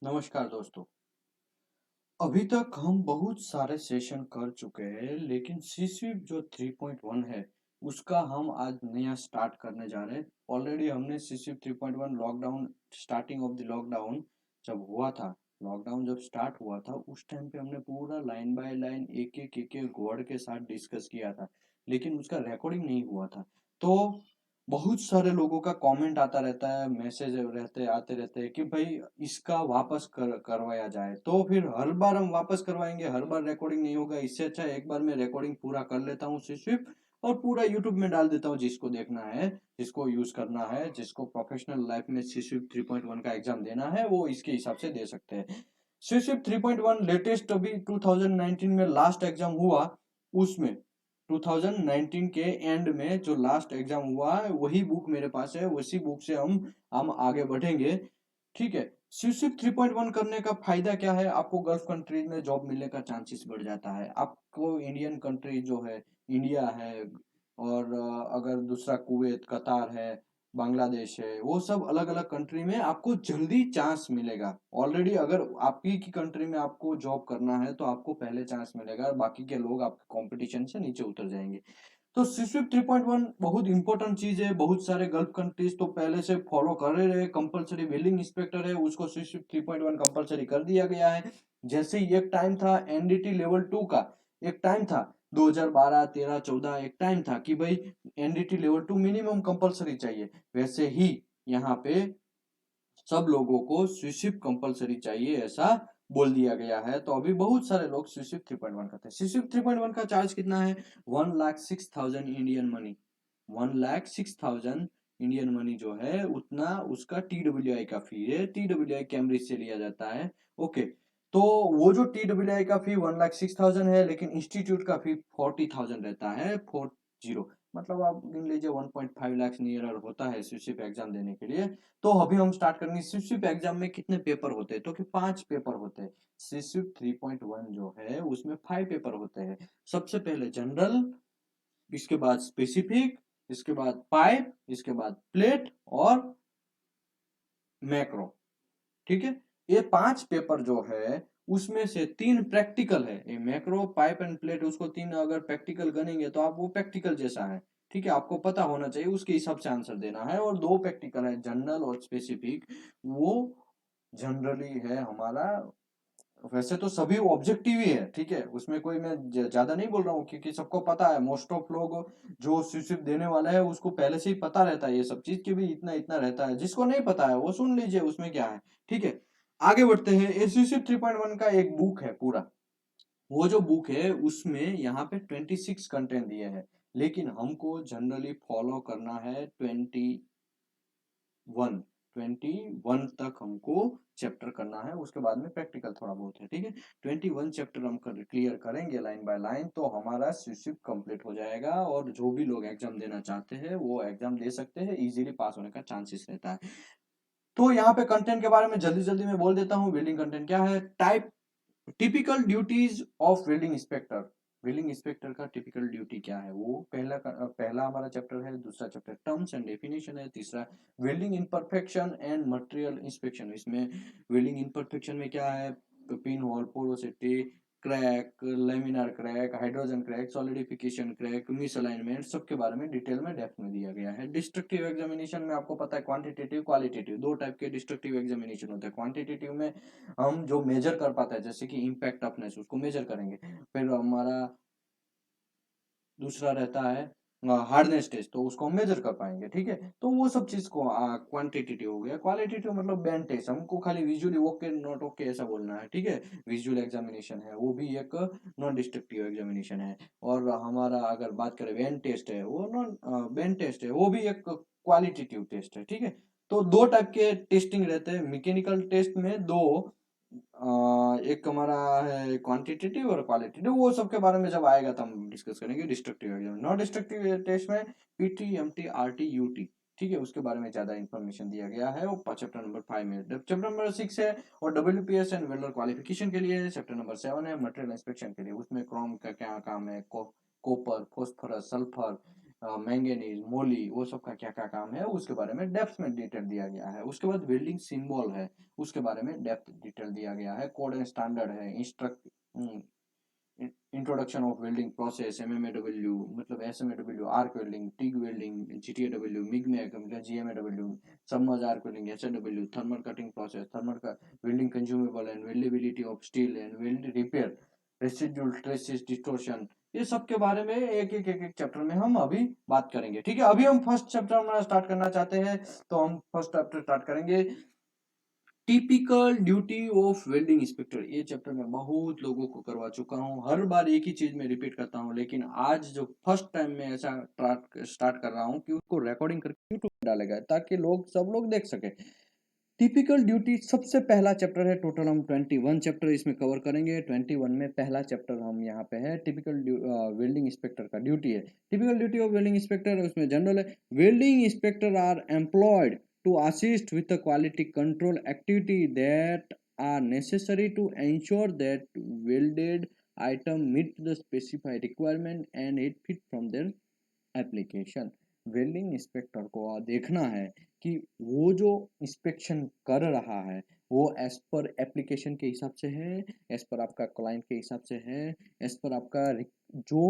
नमस्कार दोस्तों। अभी तक हम बहुत सारे सेशन कर चुके हैं, लेकिन सीसीप जो 3.1 है, उसका हम आज नया स्टार्ट करने जा रहे हैं। ऑलरेडी हमने सीसीप 3.1 lockdown starting of the lockdown जब हुआ था, लॉकडाउन जब स्टार्ट हुआ था, उस टाइम पे हमने पूरा लाइन बाय लाइन एक-एक वर्ड के साथ डिस्कस किया था, लेकिन उसका रिकॉर्डिंग नहीं हुआ था। तो बहुत सारे लोगों का कमेंट आता रहता है, मैसेज रहते आते रहते हैं कि भाई इसका वापस करवाया जाए। तो फिर हर बार हम वापस करवाएंगे, हर बार रिकॉर्डिंग नहीं होगा। इससे अच्छा एक बार मैं रिकॉर्डिंग पूरा कर लेता हूँ सिर्फ, और पूरा यूट्यूब में डाल देता हूँ। जिसको देखना है, जिसको यूज करना है, जिसको प्रोफेशनल लाइफ में सिर्फ 3.1 का एग्जाम देना है, वो इसके हिसाब से दे सकते हैं। सिर्फ 3.1 लेटेस्ट अभी 2019 में लास्ट एग्जाम हुआ, उसमें 2019 के एंड में जो लास्ट एग्जाम हुआ है, वही बुक मेरे पास है। उसी बुक से हम आगे बढ़ेंगे। ठीक है। सिर्फ 3.1 करने का फायदा क्या है? आपको गल्फ कंट्रीज में जॉब मिलने का चांसेस बढ़ जाता है। आपको इंडियन कंट्री जो है, इंडिया है, और अगर दूसरा कुवैत, कतार है, बांग्लादेश है, वो सब अलग अलग कंट्री में आपको जल्दी चांस मिलेगा। ऑलरेडी अगर आपकी की कंट्री में आपको जॉब करना है, तो आपको पहले चांस मिलेगा, बाकी के लोग आपके कंपटीशन से नीचे उतर जाएंगे। तो सीस्विप 3.1 बहुत इंपॉर्टेंट चीज है। बहुत सारे गल्फ कंट्रीज तो पहले से फॉलो कर रहे। कंपलसरी बिल्डिंग इंस्पेक्टर है, उसको सीस्विप 3.1 कंपलसरी कर दिया गया है। जैसे ही एक टाइम था एनडीटी लेवल 2 का, एक टाइम था 2012 13 14, एक टाइम था कि भाई एनडीटी लेवल 2 मिनिमम कंपलसरी चाहिए। वैसे ही यहाँ पे सब लोगों को स्विसिप कंपलसरी चाहिए, ऐसा बोल दिया गया है। तो अभी बहुत सारे लोग स्विसिप 3.1 करते हैं। स्विसिप 3.1 का चार्ज कितना है? 1,06,000 इंडियन मनी। 1,06,000 इंडियन मनी जो है, उतना उसका टीडब्ल्यूआई का फी है। टीडब्ल्यूआई कैम्ब्रिज से लिया जाता है। ओके। तो वो जो टीडब्ल्यूआई का फी 1,06,000 है, लेकिन इंस्टीट्यूट का फी 40,000 रहता है। 40, मतलब आप गिन लीजिए 1.5 लाख नियर होता है स्विसिप एग्जाम देने के लिए। तो अभी हम स्टार्ट करेंगे। सिर्फ एग्जाम में कितने पेपर होते हैं? तो कि 5 पेपर होते हैं। सिर्फ 3.1 जो है, उसमें 5 पेपर होते हैं। सबसे पहले जनरल, इसके बाद स्पेसिफिक, इसके बाद पाइप, इसके बाद प्लेट और मैक्रो। ठीक है। ये 5 पेपर जो है, उसमें से 3 प्रैक्टिकल है। ये मैक्रो, पाइप एंड प्लेट, उसको 3 अगर प्रैक्टिकल गनेंगे तो आप वो प्रैक्टिकल जैसा है। ठीक है। आपको पता होना चाहिए, उसके हिसाब से आंसर देना है। और 2 प्रैक्टिकल है, जनरल और स्पेसिफिक। वो जनरली है हमारा। वैसे तो सभी ऑब्जेक्टिव ही है। ठीक है। उसमें कोई मैं ज्यादा नहीं बोल रहा हूँ, क्योंकि सबको पता है। मोस्ट ऑफ लोग जो सिर्फ देने वाला है, उसको पहले से ही पता रहता है ये सब चीज, की भी इतना इतना रहता है। जिसको नहीं पता है वो सुन लीजिए, उसमें क्या है। ठीक है। आगे बढ़ते हैं। एसयूसी 3.1 का एक बुक है पूरा। वो जो बुक है, उसमें यहाँ पे 26 कंटेंट दिए हैं, लेकिन हमको जनरली फॉलो करना है 21। 21 तक हमको चैप्टर करना है। उसके बाद में प्रैक्टिकल थोड़ा बहुत है। ठीक है। 21 चैप्टर हम क्लियर करेंगे लाइन बाय लाइन, तो हमारा सिर्फ कंप्लीट हो जाएगा। और जो भी लोग एग्जाम देना चाहते हैं, वो एग्जाम दे सकते हैं। इजीली पास होने का चांसेस रहता है। तो यहाँ पे कंटेंट के बारे में जल्दी जल्दी में बोल देता हूँ। बिल्डिंग कंटेंट क्या है? Type, typical duties of building inspector. Building inspector का टिपिकल ड्यूटी क्या है, वो पहला हमारा चैप्टर है। दूसरा चैप्टर टर्म्स एंड डेफिनेशन है। तीसरा building imperfection and material inspection. इसमें बिल्डिंग इम्परफेक्शन में क्या है? Pin hole, porosity, crack, laminar crack, hydrogen crack, solidification crack, misalignment, सबके बारे में डिटेल में डेप्थ में दिया गया है। डिस्ट्रक्टिव एग्जामिनेशन में आपको पता है क्वांटिटेटिव, क्वालिटेटिव, दो टाइप के डिस्ट्रक्टिव एग्जामिनेशन होते हैं। क्वांटिटेटिव में हम जो मेजर कर पाते हैं, जैसे कि इम्पैक्ट टफनेस, उसको मेजर करेंगे। फिर हमारा दूसरा रहता है हार्डनेस टेस्ट, तो उसको हम मेजर कर पाएंगे। ठीक है। तो वो सब चीज को क्वांटिटेटिव हो गया। क्वालिटेटिव मतलब बैंड टेस्ट, हमको खाली विजुअली ओके नॉट ओके ऐसा बोलना है। ठीक है। विजुअल एग्जामिनेशन है, वो भी एक नॉन डिस्ट्रक्टिव एग्जामिनेशन है। और हमारा अगर बात करें बैंड टेस्ट है, वो नॉन बैंड टेस्ट है, वो भी एक क्वालिटेटिव टेस्ट है। ठीक है। तो दो टाइप के टेस्टिंग रहते हैं। मैकेनिकल टेस्ट में दो, एक हमारा है क्वांटिटेटिव और क्वालिटेटिव। वो सब के बारे में जब आएगा तब हम डिस्कस करेंगे। Destructive exam, non destructive test में पीटी, एमटी, आरटी, यूटी, ठीक है, उसके बारे में ज्यादा इंफॉर्मेशन दिया गया है। वो चैप्टर नंबर 5 में। चैप्टर नंबर 6 है और डब्ल्यूपीएस एंड वेल्डर क्वालिफिकेशन के लिए है। चैप्टर नंबर 7 है मटेरियल इंस्पेक्शन के लिए। उसमें क्रोम का क्या काम है, कॉपर, फॉस्फोरस, सल्फर, मैंगनीज, मोली, वो सब का क्या क्या काम है उसके बारे में डेप्थ में डिटेल दिया गया है। उसके बाद वेल्डिंग सिंबल है, उसके बारे में डेप्थ डिटेल दिया गया है। कोड एंड स्टैंडर्ड है, introduction of welding process, MMAW मतलब SMAW, arc welding, TIG welding, GTAW, MIG MAG मतलब GMAW, submerge arc welding, SAW, thermal cutting process, thermal का welding consumable and weldability of steel and weld repair, residual stresses distortion, ये सब के बारे में एक chapter में हम अभी बात करेंगे। ठीक है, अभी हम फर्स्ट चैप्टर में स्टार्ट करना चाहते हैं, तो हम फर्स्ट चैप्टर स्टार्ट करेंगे, typical duty of welding inspector. ये चैप्टर मैं बहुत लोगों को करवा चुका हूँ, हर बार एक ही चीज में रिपीट करता हूँ, लेकिन आज जो फर्स्ट टाइम में ऐसा स्टार्ट कर रहा हूँ कि उसको रिकॉर्डिंग करके यूट्यूब पे डाला गया ताकि सब लोग देख सके। टिपिकल ड्यूटी सबसे पहला चैप्टर है, टोटल हम 21 चैप्टर इसमें कवर करेंगे। 21 में पहला चैप्टर हम यहाँ पे है, टिपिकल वेल्डिंग इंस्पेक्टर का ड्यूटी है। Typical duty of welding inspector, उसमें जनरल है, welding inspector are employed to assist with the quality control activity that are necessary to ensure that welded item meet the specified requirement and it fit from their application। Welding inspector को देखना है कि वो जो inspection कर रहा है वो एज पर एप्लीकेशन के हिसाब से है, एज पर आपका क्लाइंट के हिसाब से है, एज पर आपका जो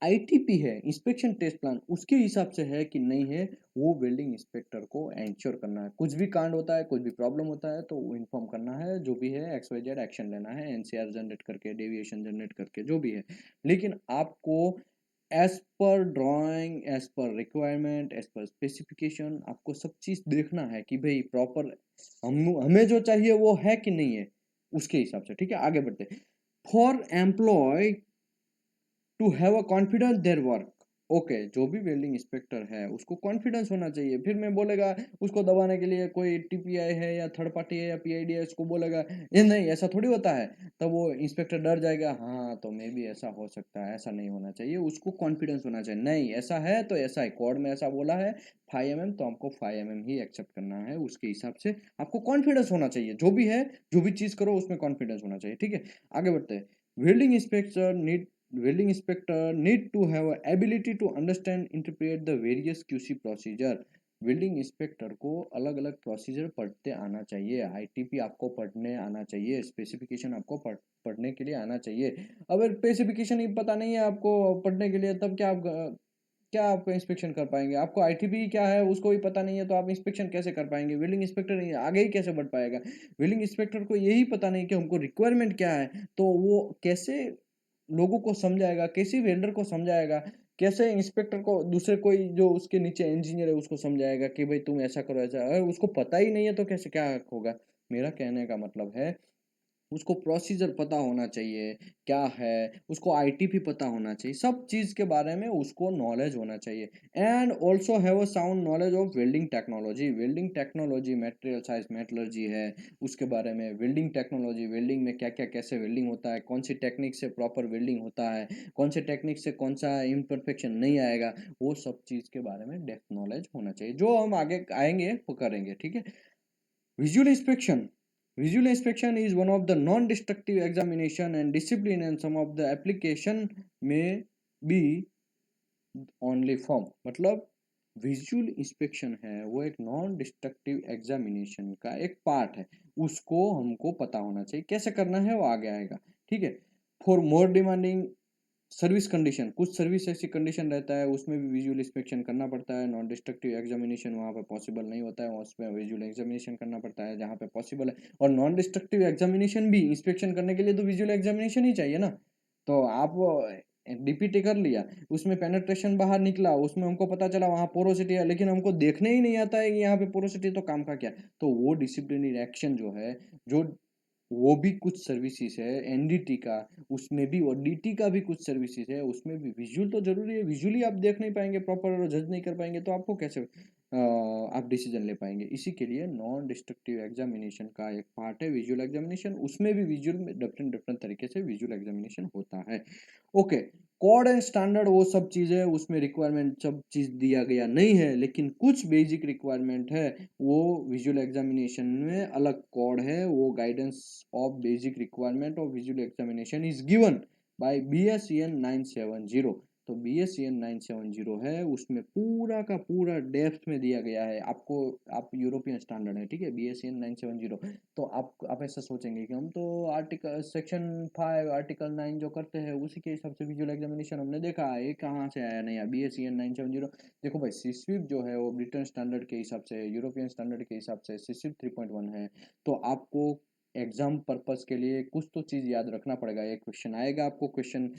आईटीपी है, इंस्पेक्शन टेस्ट प्लान, उसके हिसाब से है कि नहीं है, वो वेल्डिंग इंस्पेक्टर को एंश्योर करना है। कुछ भी कांड होता है, कुछ भी प्रॉब्लम होता है तो वो इन्फॉर्म करना है, जो भी है XYZ एक्शन लेना है, एनसीआर जनरेट करके, डेविएशन जनरेट करके, जो भी है। लेकिन आपको as per drawing, as per requirement, as per specification, आपको सब चीज देखना है कि भाई प्रॉपर हमें जो चाहिए वो है कि नहीं है, उसके हिसाब से। ठीक है, आगे बढ़ते। For employ to have a confidence their work. Okay, जो भी वेल्डिंग इंस्पेक्टर है उसको कॉन्फिडेंस होना चाहिए। फिर मैं बोलेगा उसको दबाने के लिए कोई टीपीआई है या थर्ड पार्टी है या पीआईडी है, उसको बोलेगा ये नहीं ऐसा थोड़ी होता है, तब वो इंस्पेक्टर डर जाएगा, हाँ तो मे भी ऐसा हो सकता है, ऐसा नहीं होना चाहिए। उसको कॉन्फिडेंस होना चाहिए, नहीं ऐसा है तो ऐसा है, कोड में ऐसा बोला है 5 mm तो हमको 5 mm ही एक्सेप्ट करना है, उसके हिसाब से आपको कॉन्फिडेंस होना चाहिए। जो भी है, जो भी चीज करो उसमें कॉन्फिडेंस होना चाहिए। ठीक है, आगे बढ़ते हैं। Welding inspector need Welding inspector need to have a ability to understand interpret the various QC procedure। Welding inspector को अलग अलग प्रोसीजर पढ़ते आना चाहिए, आईटीपी आपको पढ़ने आना चाहिए, स्पेसिफिकेशन आपको पढ़ने के लिए आना चाहिए। अगर स्पेसिफिकेशन ही पता नहीं है आपको पढ़ने के लिए, तब क्या आप इंस्पेक्शन कर पाएंगे? आपको आईटीपी क्या है उसको भी पता नहीं है तो आप इंस्पेक्शन कैसे कर पाएंगे? वेल्डिंग इंस्पेक्टर आगे ही कैसे बढ़ पाएगा? वेल्डिंग इंस्पेक्टर को यही पता नहीं कि हमको रिक्वायरमेंट क्या है, तो वो कैसे लोगों को समझाएगा, कैसे वेंडर को समझाएगा, कैसे इंस्पेक्टर को दूसरे कोई जो उसके नीचे इंजीनियर है उसको समझाएगा कि भाई तुम ऐसा करो ऐसा, अगर उसको पता ही नहीं है तो कैसे क्या होगा? मेरा कहने का मतलब है उसको प्रोसीजर पता होना चाहिए, क्या है, उसको आईटीपी पता होना चाहिए, सब चीज़ के बारे में उसको नॉलेज होना चाहिए। And also have a sound knowledge of welding technology. Welding technology, material science metallurgy है, उसके बारे में वेल्डिंग टेक्नोलॉजी, वेल्डिंग में क्या क्या कैसे वेल्डिंग होता है, कौन सी टेक्निक से प्रॉपर वेल्डिंग होता है, कौन से टेक्निक से कौन सा इम्परफेक्शन नहीं आएगा, वो सब चीज़ के बारे में डेप्थ नॉलेज होना चाहिए, जो हम आगे आएंगे वो करेंगे। ठीक है, visual inspection. Visual inspection is one of the non-destructive examination and discipline, and some of the application may be only form। मतलब विजुअल इंस्पेक्शन है वो एक नॉन डिस्ट्रक्टिव एग्जामिनेशन का एक पार्ट है, उसको हमको पता होना चाहिए कैसे करना है, वो आगे आएगा। ठीक है, for more demanding service condition, कुछ सर्विस ऐसी कंडीशन रहता है उसमें भी विजुअल इंस्पेक्शन करना पड़ता है। नॉन डिस्ट्रक्टिव एग्जामिनेशन वहाँ पे पॉसिबल नहीं होता है, उसमें विजुअल एग्जामिनेशन करना पड़ता है जहाँ पे पॉसिबल है। और नॉन डिस्ट्रक्टिव एग्जामिनेशन भी इंस्पेक्शन करने के लिए तो विजुअल एग्जामिनेशन ही चाहिए ना। तो आप डीपीटी कर लिया, उसमें पेनेट्रेशन बाहर निकला, उसमें हमको पता चला वहाँ पोरोसिटी है, लेकिन हमको देखने ही नहीं आता है कि यहाँ पे पोरोसिटी, तो काम का क्या? तो वो डिसिप्लिनरी एक्शन जो है, जो वो भी कुछ सर्विसेज है एनडीटी का, उसमें भी, और डीटी का भी कुछ सर्विसेज है, उसमें भी विजुअल तो जरूरी है। विजुअली आप देख नहीं पाएंगे, प्रॉपर जज नहीं कर पाएंगे, तो आपको कैसे आप डिसीजन ले पाएंगे? इसी के लिए नॉन डिस्ट्रक्टिव एग्जामिनेशन का एक पार्ट है विजुअल एग्जामिनेशन, उसमें भी विजुअल में डिफरेंट डिफरेंट तरीके से विजुअल एग्जामिनेशन होता है। ओके, कोड एंड स्टैंडर्ड वो सब चीज़ें, उसमें रिक्वायरमेंट सब चीज़ दिया गया नहीं है, लेकिन कुछ बेसिक रिक्वायरमेंट है, वो विजुअल एग्जामिनेशन में अलग कोड है। वो guidance of basic requirement of visual examination is given by BSEN 970। तो BSEN 970 है, उसमें पूरा का पूरा डेप्थ में दिया गया है आपको। आप यूरोपियन स्टैंडर्ड है, ठीक है, BSEN 970। तो आप ऐसा सोचेंगे कि हम तो आर्टिकल सेक्शन 5 आर्टिकल 9 जो करते हैं उसी के हिसाब से विजुअल एग्जामिनेशन हमने देखा है, ये कहाँ से आया नया BSEN 970। देखो भाई, सीस्वीप जो है वो ब्रिटेन स्टैंडर्ड के हिसाब से, यूरोपियन स्टैंडर्ड के हिसाब से सीस्वीप 3.1 है। तो आपको एग्जाम पर्पस के लिए कुछ तो चीज़ याद रखना पड़ेगा। एक क्वेश्चन आएगा आपको, क्वेश्चन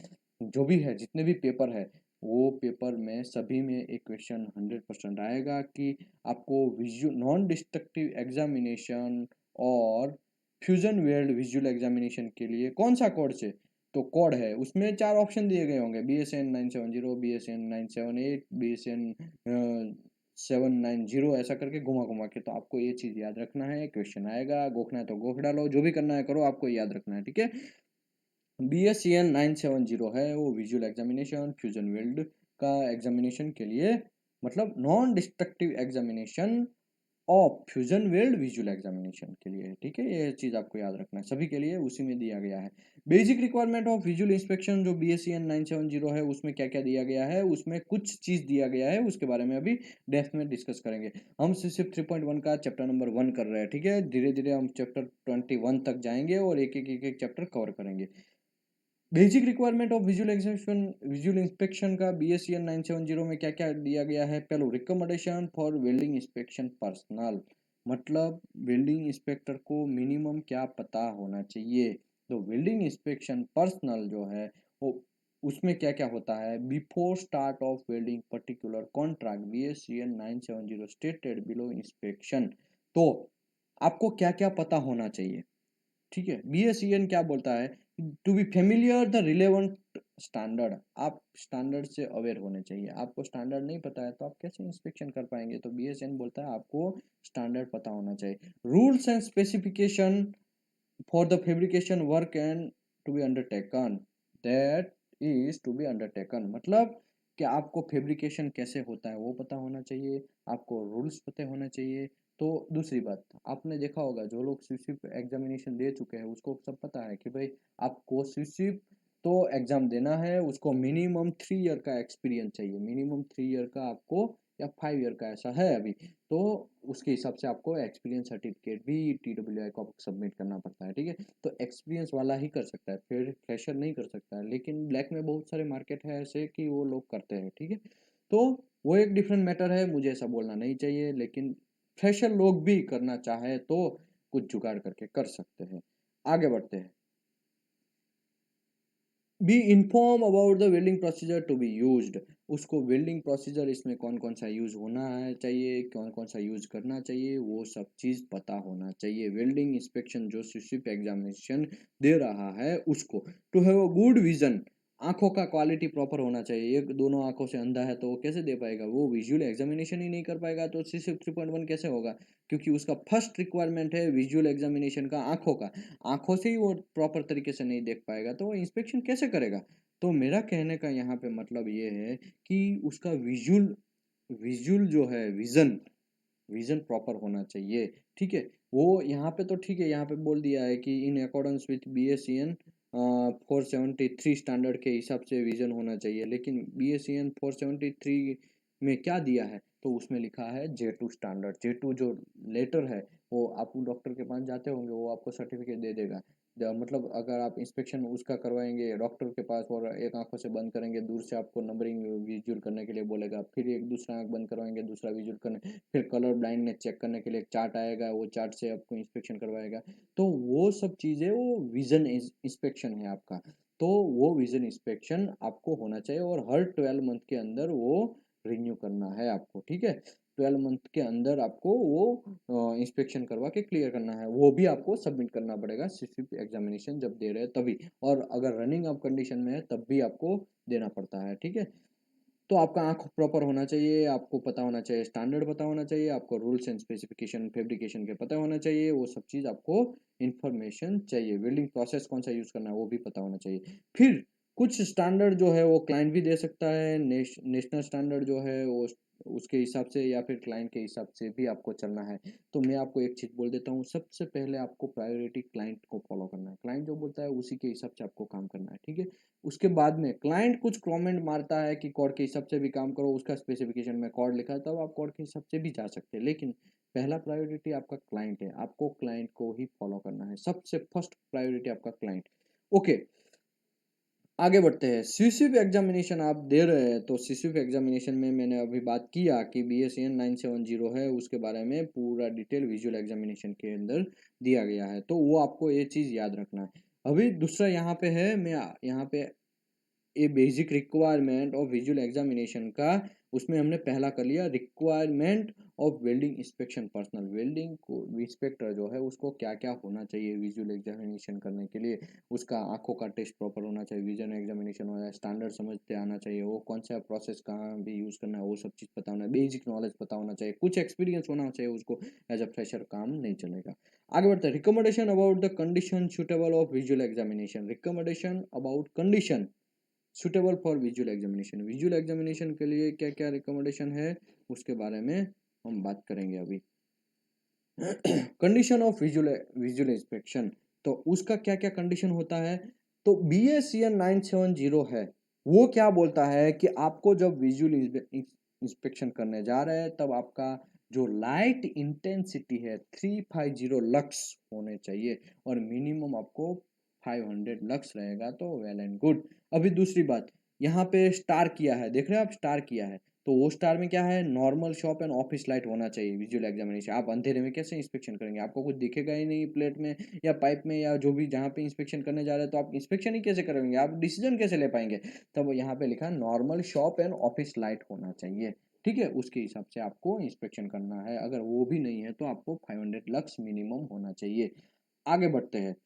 जो भी है, जितने भी पेपर है, वो पेपर में सभी में एक क्वेश्चन 100% आएगा कि आपको विजुअल नॉन डिस्ट्रक्टिव एग्जामिनेशन और फ्यूजन वेल्ड विजुअल एग्जामिनेशन के लिए कौन सा कोड से। तो कोड है उसमें 4 ऑप्शन दिए गए होंगे, BSN 970, BSN 978, BSN 790, ऐसा करके घुमा घुमा के। तो आपको ये चीज़ याद रखना है, क्वेश्चन आएगा, गोखना है तो गोख डालो, जो भी करना है करो, आपको याद रखना है, ठीक है। BSEN 970 है वो विजुअल एग्जामिनेशन फ्यूजन वेल्ड का एग्जामिनेशन के लिए, मतलब non destructive examination of fusion weld visual examination के लिए, ठीक है। ये चीज़ आपको याद रखना है, सभी के लिए उसी में दिया गया है। Basic requirement of visual inspection जो BSEN 970 है, उसमें क्या क्या दिया गया है, उसमें कुछ चीज़ दिया गया है, उसके बारे में अभी डेप्थ में डिस्कस करेंगे। हम सिर्फ 3.1 का चैप्टर नंबर 1 कर रहे हैं, ठीक है। धीरे धीरे हम चैप्टर 21 तक जाएंगे और एक एक चैप्टर कवर करेंगे। Basic requirement of visual inspection का BSEN 970 में क्या क्या दिया गया है। पहले recommendation for welding inspection personal, मतलब वेल्डिंग इंस्पेक्टर को मिनिमम क्या पता होना चाहिए। तो वेल्डिंग इंस्पेक्शन पर्सनल जो है वो, उसमें क्या क्या होता है। Before start of welding particular contract BSEN 970 stated below inspection. तो आपको क्या क्या पता होना चाहिए, ठीक है। BSEN क्या बोलता है, to be familiar the relevant standard. आप स्टैंडर्ड से अवेयर होने चाहिए। आपको स्टैंडर्ड नहीं पता है तो आप कैसे इंस्पेक्शन कर पाएंगे। तो BSEN बोलता है आपको स्टैंडर्ड पता होना चाहिए। Rules and specification for the fabrication work and to be undertaken, that is to be undertaken, मतलब कि आपको फेब्रिकेशन कैसे होता है वो पता होना चाहिए, आपको रूल्स पता होना चाहिए। तो दूसरी बात, आपने देखा होगा जो लोग सिर्फ एग्जामिनेशन दे चुके हैं उसको सब पता है कि भाई आपको सिर्फ तो एग्जाम देना है, उसको मिनिमम 3 ईयर का एक्सपीरियंस चाहिए, मिनिमम 3 ईयर का आपको, या 5 ईयर का ऐसा है अभी। तो उसके हिसाब से आपको एक्सपीरियंस सर्टिफिकेट भी TWI को सबमिट करना पड़ता है, ठीक है। तो एक्सपीरियंस वाला ही कर सकता है, फिर फ्रेशर नहीं कर सकता है। लेकिन ब्लैक में बहुत सारे मार्केट है ऐसे कि वो लोग करते हैं, ठीक है। तो वो एक डिफरेंट मैटर है, मुझे ऐसा बोलना नहीं चाहिए, लेकिन फ्रेशर लोग भी करना चाहे तो कुछ जुगाड़ करके कर सकते हैं। आगे बढ़ते हैं। Be inform about the welding procedure to be used. उसको वेल्डिंग प्रोसीजर इसमें कौन कौन सा यूज होना है चाहिए, कौन कौन सा यूज करना चाहिए, वो सब चीज़ पता होना चाहिए। वेल्डिंग इंस्पेक्शन जो सिर्फ एग्जामिनेशन दे रहा है उसको, to have a good vision, आंखों का क्वालिटी प्रॉपर होना चाहिए। एक दोनों आंखों से अंधा है तो वो कैसे दे पाएगा, वो विजुअल एग्जामिनेशन ही नहीं कर पाएगा तो सिर्फ 3.1 कैसे होगा। क्योंकि उसका फर्स्ट रिक्वायरमेंट है विजुअल एग्जामिनेशन का, आंखों का। आंखों से ही वो प्रॉपर तरीके से नहीं देख पाएगा तो वो इंस्पेक्शन कैसे करेगा। तो मेरा कहने का यहाँ पे मतलब ये है कि उसका विजुअल विजुअल जो है, विजन विजन प्रॉपर होना चाहिए, ठीक है। वो यहाँ पे तो ठीक है, यहाँ पे बोल दिया है कि in accordance with BSEN 473 standard के हिसाब से विजन होना चाहिए। लेकिन BSEN 473 में क्या दिया है, तो उसमें लिखा है J2 स्टैंडर्ड। J2 जो लेटर है, वो आप डॉक्टर के पास जाते होंगे, वो आपको सर्टिफिकेट दे देगा। मतलब अगर आप इंस्पेक्शन उसका करवाएंगे डॉक्टर के पास और एक आंखों से बंद करेंगे, दूर से आपको नंबरिंग विजुअल करने के लिए बोलेगा, फिर एक दूसरा आंख बंद करवाएंगे, दूसरा विजुअल करने, फिर कलर ब्लाइंडनेस चेक करने के लिए एक चार्ट आएगा, वो चार्ट से आपको इंस्पेक्शन करवाएगा। तो वो सब चीज़ें, वो विजन इंस्पेक्शन है आपका। तो वो विजन इंस्पेक्शन आपको होना चाहिए और हर 12 मंथ के अंदर वो रिन्यू करना है आपको, ठीक है। 12 मंथ के अंदर आपको वो इंस्पेक्शन करवा के क्लियर करना है, वो भी आपको सबमिट करना पड़ेगा सिर्फ एग्जामिनेशन जब दे रहे हैं तभी। और अगर रनिंग अप कंडीशन में है तब भी आपको देना पड़ता है, ठीक है। तो आपका आँख प्रॉपर होना चाहिए, आपको पता होना चाहिए, स्टैंडर्ड पता होना चाहिए, आपको रूल्स एंड स्पेसिफिकेशन फैब्रिकेशन के पता होना चाहिए, वो सब चीज़ आपको इन्फॉर्मेशन चाहिए। वेल्डिंग प्रोसेस कौन सा यूज़ करना है वो भी पता होना चाहिए। फिर कुछ स्टैंडर्ड जो है वो क्लाइंट भी दे सकता है। नेशनल स्टैंडर्ड जो है वो उसके हिसाब से या फिर क्लाइंट के हिसाब से भी आपको चलना है। तो मैं आपको एक चीज़ बोल देता हूँ, सबसे पहले आपको प्रायोरिटी क्लाइंट को फॉलो करना है। क्लाइंट जो बोलता है उसी के हिसाब से आपको काम करना है, ठीक है? उसके बाद में क्लाइंट कुछ कमेंट मारता है कि कोड के हिसाब से भी काम करो, उसका स्पेसिफिकेशन में कोड लिखा है, तब आप कोड के हिसाब से भी जा सकते हैं। लेकिन पहला प्रायोरिटी आपका क्लाइंट है, आपको क्लाइंट को ही फॉलो करना है। सबसे फर्स्ट प्रायोरिटी आपका क्लाइंट। ओके, आगे बढ़ते हैं। सीसीफ एग्जामिनेशन आप दे रहे हैं, तो सीसीफ एग्जामिनेशन में मैंने अभी बात किया कि BSEN 970 है, उसके बारे में पूरा डिटेल विजुअल एग्जामिनेशन के अंदर दिया गया है, तो वो आपको ये चीज़ याद रखना है। अभी दूसरा यहाँ पे है, मैं यहाँ पे ये basic requirement of visual examination का, उसमें हमने पहला कर लिया requirement of welding inspection personal. Welding को इंस्पेक्टर जो है उसको क्या क्या होना चाहिए विजुअल एग्जामिनेशन करने के लिए, उसका आंखों का टेस्ट प्रॉपर होना चाहिए, विजन एग्जामिनेशन हो जाए, स्टैंडर्ड समझते आना चाहिए, वो कौन सा प्रोसेस कहाँ भी यूज़ करना है वो सब चीज़ पता होना है, बेसिक नॉलेज पता होना चाहिए, कुछ एक्सपीरियंस होना चाहिए उसको। एज अ फ्रेशर काम नहीं चलेगा। आगे बढ़ते हैं। Recommendation about the condition suitable of visual examination. Recommendation about condition suitable for visual examination. Visual examination के लिए क्या क्या रिकमेंडेशन है उसके बारे में हम बात करेंगे अभी। Condition of visual visual inspection, तो उसका क्या क्या कंडीशन होता है। तो BSEN 970 है, वो क्या बोलता है कि आपको जब विजुअल इंस्पेक्शन करने जा रहे हैं तब आपका जो लाइट इंटेंसिटी है 350 लक्स होने चाहिए, और मिनिमम आपको 500 लक्स रहेगा तो वेल एंड गुड। अभी दूसरी बात, यहाँ पे स्टार किया है, देख रहे हैं आप, स्टार किया है, तो वो स्टार में क्या है, normal shop and office light होना चाहिए विजुअल एग्जामिनेशन। आप अंधेरे में कैसे इंस्पेक्शन करेंगे, आपको कुछ दिखेगा ही नहीं प्लेट में या पाइप में या जो भी जहाँ पे इंस्पेक्शन करने जा रहे हैं, तो आप इंस्पेक्शन ही कैसे करेंगे, आप डिसीजन कैसे ले पाएंगे। तब यहाँ पे लिखा normal shop and office light होना चाहिए, ठीक है, उसके हिसाब से आपको इंस्पेक्शन करना है। अगर वो भी नहीं है तो आपको 500 लक्स मिनिमम होना चाहिए। आगे बढ़ते हैं।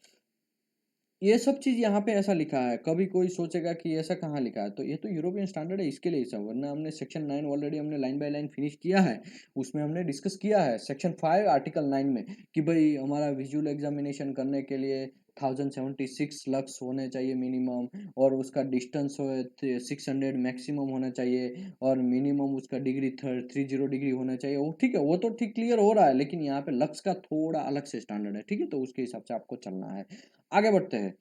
ये सब चीज़ यहाँ पे ऐसा लिखा है, कभी कोई सोचेगा कि ऐसा कहाँ लिखा है, तो ये तो यूरोपियन स्टैंडर्ड है, इसके लिए सब, वरना हमने सेक्शन 9 ऑलरेडी हमने लाइन बाय लाइन फिनिश किया है। उसमें हमने डिस्कस किया है सेक्शन 5 आर्टिकल 9 में कि भाई हमारा विजुअल एग्जामिनेशन करने के लिए 1076 लक्स होने चाहिए मिनिमम, और उसका डिस्टेंस हो 600 मैक्सिमम होना चाहिए, और मिनिमम उसका डिग्री 30 डिग्री होना चाहिए। वो ठीक है, वो तो ठीक क्लियर हो रहा है, लेकिन यहाँ पे लक्स का थोड़ा अलग से स्टैंडर्ड है, ठीक है, तो उसके हिसाब से आपको चलना है। आगे बढ़ते हैं।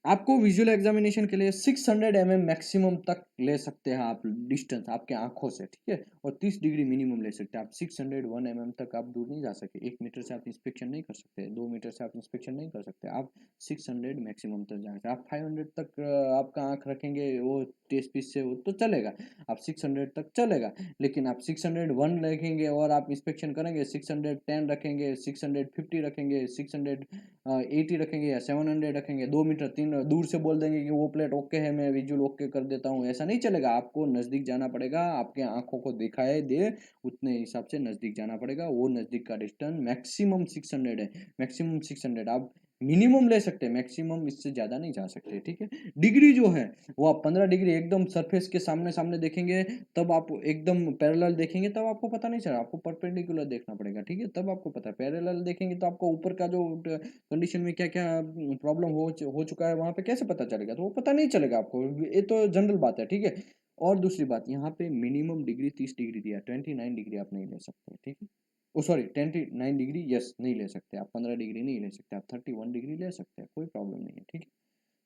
आपको विजुअल एग्जामिनेशन के लिए 600 मैक्सिमम तक ले सकते हैं आप डिस्टेंस आपके आंखों से, ठीक है, और 30 डिग्री मिनिमम ले सकते हैं आप। 601 तक आप दूर नहीं जा सकते, 1 मीटर से आप इंस्पेक्शन नहीं कर सकते, 2 मीटर से आप इंस्पेक्शन नहीं कर सकते, आप 600 मैक्सिमम तक जा सकते हैं। आप 500 तक आपका आंख रखेंगे वो टेस्ट पीस से, वो तो चलेगा, आप 600 तक चलेगा। लेकिन आप 601 रखेंगे और आप इंस्पेक्शन करेंगे, 610 रखेंगे, 650 रखेंगे, 680 रखेंगे या 700 रखेंगे, 2 मीटर 3 दूर से बोल देंगे कि वो प्लेट ओके है, मैं विजुअल ओके कर देता हूँ, ऐसा नहीं चलेगा। आपको नज़दीक जाना पड़ेगा, आपके आंखों को दिखाई दे उतने हिसाब से नज़दीक जाना पड़ेगा। वो नज़दीक का डिस्टेंस मैक्सिमम 600 है, मैक्सिमम 600 आप मिनिमम ले सकते हैं, मैक्सिमम इससे ज़्यादा नहीं जा सकते, ठीक है। डिग्री जो है वो आप 15 डिग्री एकदम सरफेस के सामने सामने देखेंगे, तब आप एकदम पैरेलल देखेंगे तब आपको पता नहीं चला, आपको परपेंडिकुलर देखना पड़ेगा, ठीक है, तब आपको पता है। पैरेलल देखेंगे तो आपको ऊपर का जो कंडीशन में क्या क्या प्रॉब्लम हो चुका है वहां पे कैसे पता चलेगा, तो वो पता नहीं चलेगा आपको, ये तो जनरल बात है, ठीक है। और दूसरी बात, यहाँ पे मिनिमम डिग्री 30 डिग्री दिया, 29 डिग्री आप नहीं ले सकते, ठीक है। ओ सॉरी, 29 डिग्री, यस, नहीं ले सकते आप, 15 डिग्री नहीं ले सकते आप, 31 डिग्री ले सकते हैं, कोई प्रॉब्लम नहीं है, ठीक है।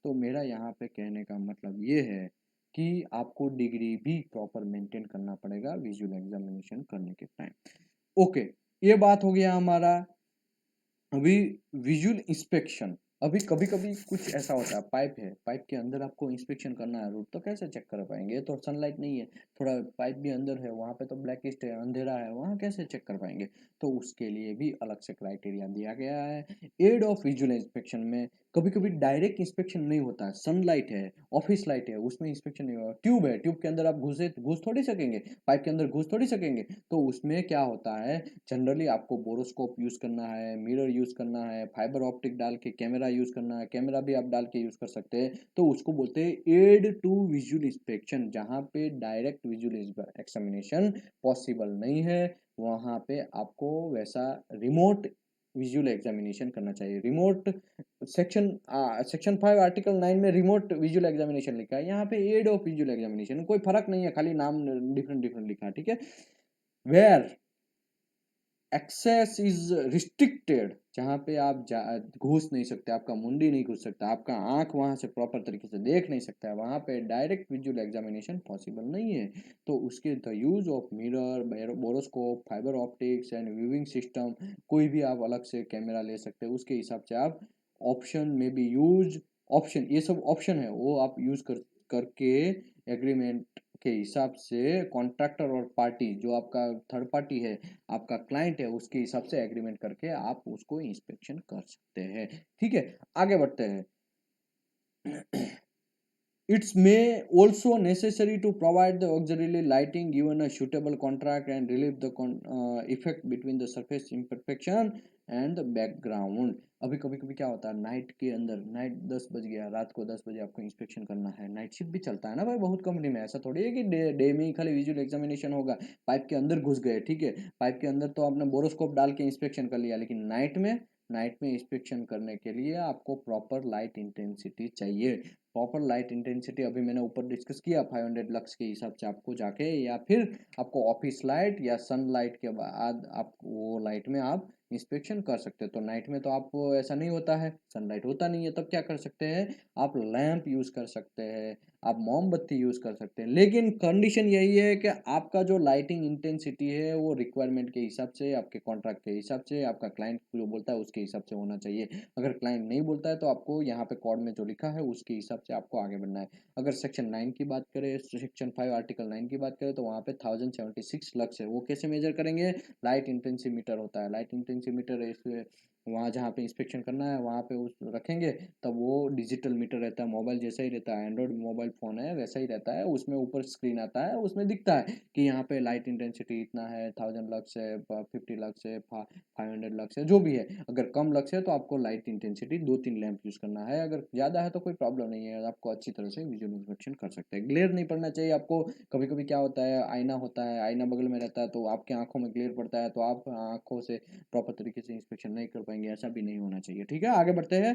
तो मेरा यहाँ पे कहने का मतलब ये है कि आपको डिग्री भी प्रॉपर मेंटेन करना पड़ेगा विजुअल एग्जामिनेशन करने के टाइम। ओके, ये बात हो गया हमारा अभी विजुअल इंस्पेक्शन। अभी कभी कभी कुछ ऐसा होता है, पाइप है, पाइप के अंदर आपको इंस्पेक्शन करना है रूट, तो कैसे चेक कर पाएंगे, ये तो सनलाइट नहीं है, थोड़ा पाइप भी अंदर है, वहाँ पे तो ब्लैकिस्ट है, अंधेरा है, वहाँ कैसे चेक कर पाएंगे। तो उसके लिए भी अलग से क्राइटेरिया दिया गया है। एड ऑफ विजुअल इंस्पेक्शन में कभी कभी डायरेक्ट इंस्पेक्शन नहीं होता है, सनलाइट है, ऑफिस लाइट है, उसमें इंस्पेक्शन नहीं होगा, ट्यूब है, ट्यूब के अंदर आप घुस थोड़ी सकेंगे, पाइप के अंदर घुस थोड़ी सकेंगे, तो उसमें क्या होता है, जनरली आपको बोरोस्कोप यूज़ करना है, मिरर यूज़ करना है, फाइबर ऑप्टिक डाल के कैमरा यूज़ करना है, कैमरा भी आप डाल के यूज़ कर सकते हैं, तो उसको बोलते हैं एड टू विजुअल इंस्पेक्शन। जहाँ पे डायरेक्ट विजुअल एग्जामिनेशन पॉसिबल नहीं है, वहाँ पे आपको वैसा रिमोट विजुअल एग्जामिनेशन करना चाहिए। रिमोट सेक्शन 5 आर्टिकल 9 में रिमोट विजुअल एग्जामिनेशन लिखा है, यहाँ पे एड ऑफ विजुअल एग्जामिनेशन, कोई फर्क नहीं है, खाली नाम डिफरेंट डिफरेंट लिखा है, ठीक है। वेयर एक्सेस इज रिस्ट्रिक्टेड, जहाँ पे आप घुस नहीं सकते, आपका मुंडी नहीं घुस सकता, आपका आंख वहां से प्रॉपर तरीके से देख नहीं सकता है, वहां पे डायरेक्ट विजुअल एग्जामिनेशन पॉसिबल नहीं है। तो उसके the use of mirror, borescope, fibre optics and viewing system, कोई भी आप अलग से कैमरा ले सकते हैं, उसके हिसाब से आप ऑप्शन में भी यूज, ऑप्शन ये सब ऑप्शन है वो आप यूज करके एग्रीमेंट के हिसाब से कॉन्ट्रैक्टर और पार्टी जो आपका थर्ड पार्टी है, आपका क्लाइंट है, उसके हिसाब से एग्रीमेंट करके आप उसको इंस्पेक्शन कर सकते हैं। ठीक है, आगे बढ़ते हैं। It may also necessary to provide the auxiliary lighting given a suitable contract and relieve the effect between the surface imperfection and the background। अभी कभी कभी क्या होता है, नाइट के अंदर, नाइट 10 बज गया, रात को 10 बजे आपको इंस्पेक्शन करना है, नाइट शिफ्ट भी चलता है ना भाई बहुत कंपनी में, ऐसा थोड़ी है कि डे में ही खाली विजुअल एग्जामिनेशन होगा। पाइप के अंदर घुस गए, ठीक है, पाइप के अंदर तो आपने बोरोस्कोप डाल के इंस्पेक्शन कर लिया, लेकिन नाइट में इंस्पेक्शन करने के लिए आपको प्रॉपर लाइट इंटेंसिटी चाहिए। प्रॉपर लाइट इंटेंसिटी अभी मैंने ऊपर डिस्कस किया, 500 लक्स के हिसाब से आपको जाके, या फिर आपको ऑफिस लाइट या सन लाइट के बाद आप वो लाइट में आप इंस्पेक्शन कर सकते हैं। तो नाइट में तो आप ऐसा नहीं होता है, सनलाइट होता नहीं है, तब क्या कर सकते हैं, आप लैंप यूज कर सकते हैं, आप मोमबत्ती यूज कर सकते हैं, लेकिन कंडीशन यही है कि आपका जो लाइटिंग इंटेंसिटी है वो रिक्वायरमेंट के हिसाब से, आपके कॉन्ट्रैक्ट के हिसाब से, आपका क्लाइंट जो बोलता है उसके हिसाब से होना चाहिए। अगर क्लाइंट नहीं बोलता है तो आपको यहाँ पे कोड में जो लिखा है उसके हिसाब से आपको आगे बढ़ना है। अगर सेक्शन 9 की बात करें, सेक्शन 5 आर्टिकल 9 की बात करें, तो वहाँ पे 1076 लक्स है, वो कैसे मेजर करेंगे, लाइट इंटेंसीमीटर होता है, लाइट इंटेंसीमीटर इस वहाँ जहाँ पे इंस्पेक्शन करना है वहाँ पे उस रखेंगे, तब वो डिजिटल मीटर रहता है, मोबाइल जैसा ही रहता है, एंड्रॉयड मोबाइल फ़ोन है वैसा ही रहता है, उसमें ऊपर स्क्रीन आता है, उसमें दिखता है कि यहाँ पे लाइट इंटेंसिटी इतना है, 1000 लक्स है, 50 लक्स है, 500 लक्स है, जो भी है। अगर कम लक्स है तो आपको लाइट इंटेंसिटी 2-3 लैंप यूज़ करना है, अगर ज़्यादा है तो कोई प्रॉब्लम नहीं है, आपको अच्छी तरह से विजुअल इंस्पेक्शन कर सकते हैं। ग्लेयर नहीं पड़ना चाहिए आपको। कभी कभी क्या होता है, आईना होता है, आईना बगल में रहता है, तो आपके आंखों में ग्लेयर पड़ता है, तो आप आंखों से प्रॉपर तरीके से इंस्पेक्शन नहीं कर पाएंगे, ऐसा भी नहीं होना चाहिए। ठीक है, आगे बढ़ते हैं।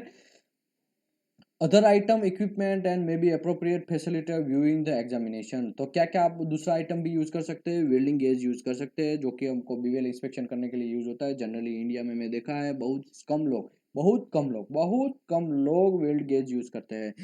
Other item equipment and may be appropriate facility of viewing the examination, तो क्या क्या आप दूसरा आइटम भी यूज कर सकते हैं, वेल्डिंग गेज यूज कर सकते हैं, जो कि हमको बीवेल इंस्पेक्शन करने के लिए यूज होता है। जनरली इंडिया में मैं देखा है बहुत कम लोग वेल्ड गेज यूज करते हैं,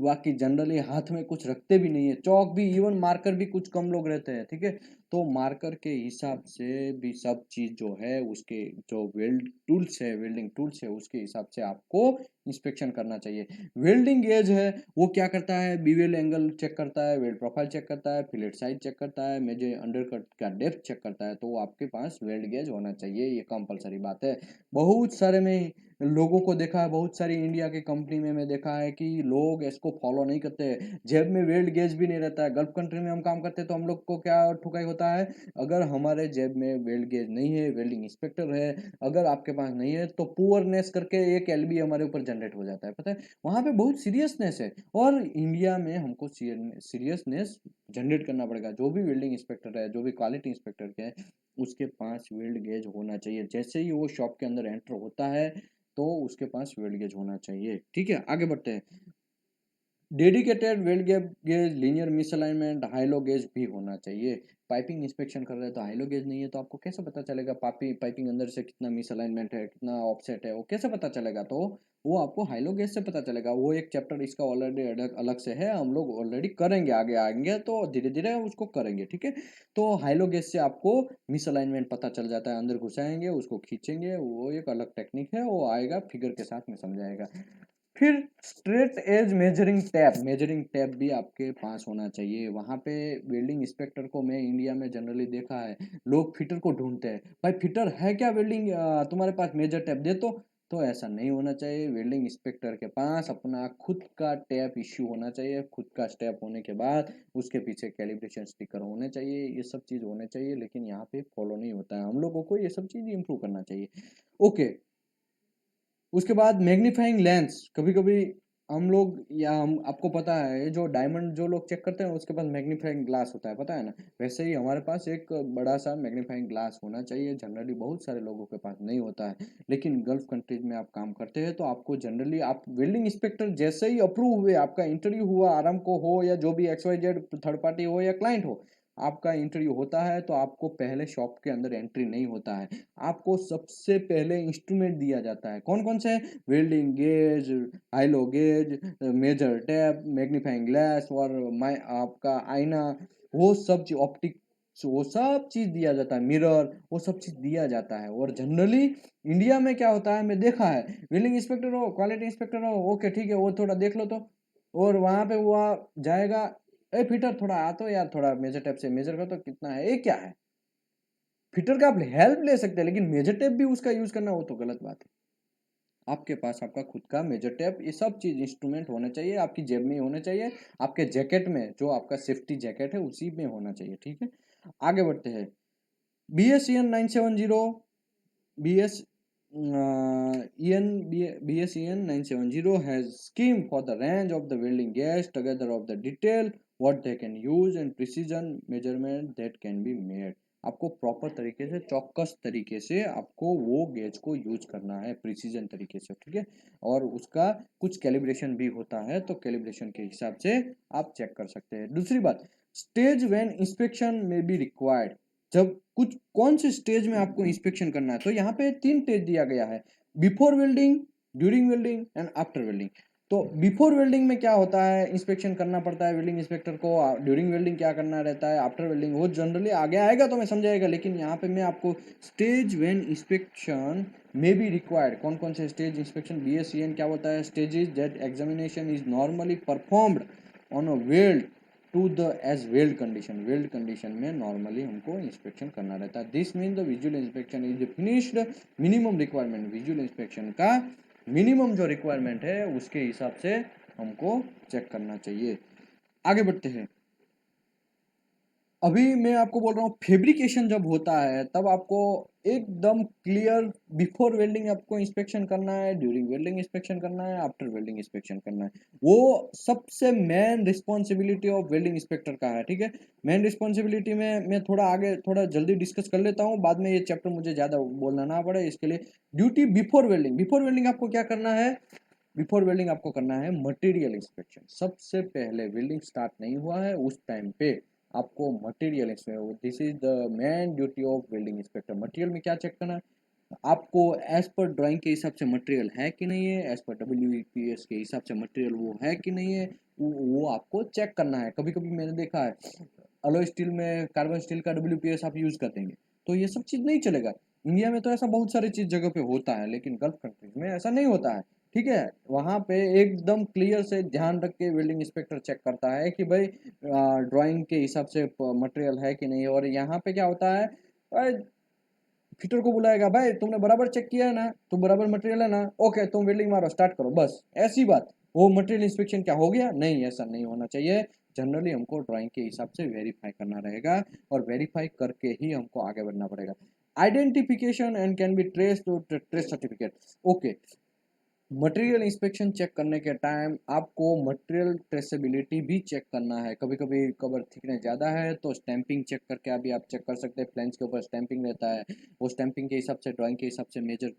बाकी जनरली हाथ में कुछ रखते भी नहीं है, चौक भी, इवन मार्कर भी कुछ कम लोग रहते हैं, ठीक है। तो मार्कर के हिसाब से भी सब चीज जो है उसके जो वेल्डिंग टूल्स है उसके हिसाब से आपको इंस्पेक्शन करना चाहिए। वेल्डिंग गेज है वो क्या करता है, बीवेल एंगल चेक करता है, वेल्ड प्रोफाइल चेक करता है, फिलेट साइज चेक करता है, मेजर अंडरकट का डेप्थ चेक करता है, तो आपके पास वेल्ड गेज होना चाहिए, ये कंपलसरी बात है। बहुत सारे में लोगों को देखा है, बहुत सारी इंडिया के कंपनी में मैं देखा है कि लोग इसको फॉलो नहीं करते हैं, जेब में वेल्ड गेज भी नहीं रहता है। गल्फ कंट्री में हम काम करते हैं तो हम लोग को क्या ठुकाई होता है, अगर हमारे जेब में वेल्ड गेज नहीं है, वेल्डिंग इंस्पेक्टर है, अगर आपके पास नहीं है, तो पुअरनेस करके एक एलबी हमारे ऊपर जनरेट हो जाता है, पता है। वहां पे बहुत सीरियसनेस है, और इंडिया में हमको सीरियसनेस जनरेट करना पड़ेगा। जो भी वेल्डिंग इंस्पेक्टर है, जो भी क्वालिटी इंस्पेक्टर है, उसके पास वेल्ड गेज होना चाहिए, जैसे ही वो शॉप के अंदर एंटर होता है तो उसके पास वेल्ड गेज होना चाहिए। ठीक है, आगे बढ़ते हैं। Dedicated weld gauge, linear misalignment, high-low gauge भी होना चाहिए। पाइपिंग इंस्पेक्शन कर रहे हैं तो हाइलो गेज नहीं है तो आपको कैसे पता चलेगा पाइपिंग अंदर से कितना मिसअलाइनमेंट है, कितना ऑफसेट है, वो कैसे पता चलेगा, तो वो आपको हाइलो गेज से पता चलेगा। वो एक चैप्टर इसका ऑलरेडी अलग अलग से है, हम लोग ऑलरेडी करेंगे, आगे आएंगे तो धीरे धीरे उसको करेंगे, ठीक है। तो हाइलो गेज से आपको मिसअलाइनमेंट पता चल जाता है, अंदर घुसाएंगे उसको खींचेंगे, वो एक अलग टेक्निक है, वो आएगा फिगर के साथ में समझाएगा। फिर स्ट्रेट एज मेजरिंग टैप भी आपके पास होना चाहिए। वहां पे वेल्डिंग इंस्पेक्टर को मैं इंडिया में जनरली देखा है, लोग फिटर को ढूंढते हैं, भाई फिटर है क्या वेल्डिंग, तुम्हारे पास मेजर टैप दे तो ऐसा नहीं होना चाहिए। वेल्डिंग इंस्पेक्टर के पास अपना खुद का टैप इश्यू होना चाहिए, खुद का स्टेप होने के बाद उसके पीछे कैलिब्रेशन स्टिकर होने चाहिए, ये सब चीज होने चाहिए, लेकिन यहाँ पे फॉलो नहीं होता है। हम लोगों को ये सब चीज इंप्रूव करना चाहिए। ओके, उसके बाद मैग्नीफाइंग लेंस, कभी कभी हम लोग या हम आपको पता है जो डायमंड जो लोग चेक करते हैं उसके पास मैग्नीफाइंग ग्लास होता है, पता है ना? वैसे ही हमारे पास एक बड़ा-सा मैग्नीफाइंग ग्लास होना चाहिए, जनरली बहुत सारे लोगों के पास नहीं होता है। लेकिन गल्फ कंट्रीज़ में आप काम करते हैं तो आपको जनरली आप वेल्डिंग इंस्पेक्टर जैसे ही अप्रूव हुए, आपका इंटरव्यू हुआ अरामको हो या जो भी XYZ थर्ड पार्टी हो या क्लाइंट हो, आपका इंटरव्यू होता है तो आपको पहले शॉप के अंदर एंट्री नहीं होता है। आपको सबसे पहले इंस्ट्रूमेंट दिया जाता है। कौन-कौन से? Welding gauge, high-low gauge, measure tape, magnifying glass और मैं आपका आईना, वो सब चीज ऑप्टिक्स, वो सब चीज दिया जाता है, मिरर, वो सब चीज दिया जाता है। और जनरली इंडिया में क्या होता है, मैं देखा है, बिल्डिंग इंस्पेक्टर हो, क्वालिटी इंस्पेक्टर हो, ओके ठीक है, वो थोड़ा देख लो तो, और वहां पे वो जाएगा, ए फिटर थोड़ा आ तो यार, थोड़ा मेजर टेप से मेजर कर तो कितना है, ये क्या है? फिटर का आप हेल्प ले सकते हैं लेकिन मेजर टेप भी उसका यूज करना वो तो गलत बात है। आपके पास आपका खुद का मेजर टेप, ये सब चीज इंस्ट्रूमेंट होना चाहिए, आपकी जेब में ही होना चाहिए, आपके जैकेट में, जो आपका सेफ्टी जैकेट है उसी में होना चाहिए, ठीक है। आगे बढ़ते हैं। BSEN 970, BS BSEN 970 has scheme for the range of the welding gas together of the detail what they can use and precision measurement that can be made। आपको प्रॉपर तरीके से, चौकस तरीके से आपको वो गेज को यूज करना है, प्रिसीजन तरीके से, ठीक है। और उसका कुछ कैलिब्रेशन भी होता है, तो कैलिब्रेशन के हिसाब से आप चेक कर सकते हैं। दूसरी बात, स्टेज व्हेन इंस्पेक्शन में बी रिक्वायर्ड, जब कुछ कौन से स्टेज में आपको इंस्पेक्शन करना है, तो यहाँ पे 3 स्टेज दिया गया है, before welding, during welding and after welding. तो बिफोर वेल्डिंग में क्या होता है, इंस्पेक्शन करना पड़ता है वेल्डिंग इंस्पेक्टर को। ड्यूरिंग वेल्डिंग क्या करना रहता है, आफ्टर वेल्डिंग वो जनरली आगे आएगा तो मैं समझाएगा, लेकिन यहाँ पे मैं आपको stage when inspection may be required, कौन कौन से स्टेज इंस्पेक्शन BSEN क्या होता है, stages that examination is normally performed on a weld to the as weld condition, weld condition में नॉर्मली हमको इंस्पेक्शन करना रहता है। This mean the visual inspection is finished minimum requirement, visual inspection का minimum जो रिक्वायरमेंट है उसके हिसाब से हमको चेक करना चाहिए। आगे बढ़ते हैं। अभी मैं आपको बोल रहा हूँ, फेब्रिकेशन जब होता है तब आपको एकदम क्लियर, बिफोर वेल्डिंग आपको इंस्पेक्शन करना है, ड्यूरिंग वेल्डिंग इंस्पेक्शन करना है, आफ्टर वेल्डिंग इंस्पेक्शन करना है। वो सबसे main responsibility of welding inspector का है, ठीक है। मेन रिस्पॉन्सिबिलिटी में मैं थोड़ा आगे थोड़ा जल्दी डिस्कस कर लेता हूँ, बाद में ये चैप्टर मुझे ज्यादा बोलना ना पड़े इसके लिए। Duty before welding, before welding आपको क्या करना है, बिफोर वेल्डिंग आपको करना है मटेरियल इंस्पेक्शन। सबसे पहले वेल्डिंग स्टार्ट नहीं हुआ है उस टाइम पे आपको material inspection, this is the main duty of welding inspector. Material में क्या चेक करना है, आपको एज पर ड्राइंग के हिसाब से मटेरियल है कि नहीं है, एज पर WPS के हिसाब से मटेरियल वो है कि नहीं है, वो आपको चेक करना है। कभी कभी मैंने देखा है अलॉय स्टील में कार्बन स्टील का WPS आप यूज कर देंगे, तो ये सब चीज नहीं चलेगा। इंडिया में तो ऐसा बहुत सारी चीज जगह पे होता है, लेकिन गल्फ कंट्रीज में ऐसा नहीं होता है, ठीक है। वहां पे एकदम क्लियर से ध्यान रख के वेल्डिंग इंस्पेक्टर चेक करता है कि भाई ड्राइंग के हिसाब से मटेरियल है कि नहीं। और यहाँ पे क्या होता है, फिटर को बुलाएगा, भाई तुमने बराबर चेक किया है ना, तुम बराबर मटेरियल है ना, ओके तुम वेल्डिंग मारो, स्टार्ट करो, बस ऐसी बात। वो मटेरियल इंस्पेक्शन क्या हो गया, नहीं, ऐसा नहीं होना चाहिए। जनरली हमको ड्राइंग के हिसाब से वेरीफाई करना रहेगा, और वेरीफाई करके ही हमको आगे बढ़ना पड़ेगा। Identification and can be trace to trace certificate, okay. Material inspection check करने के टाइम आपको मटेरियल ट्रेसेबिलिटी भी चेक करना है। कभी कभी कवर थिकनेस ज़्यादा है तो स्टैंपिंग चेक करके अभी आप चेक कर सकते हैं, फ्लैंज के ऊपर स्टैंपिंग रहता है, वो स्टैंपिंग के हिसाब से, ड्राइंग के हिसाब से मेजर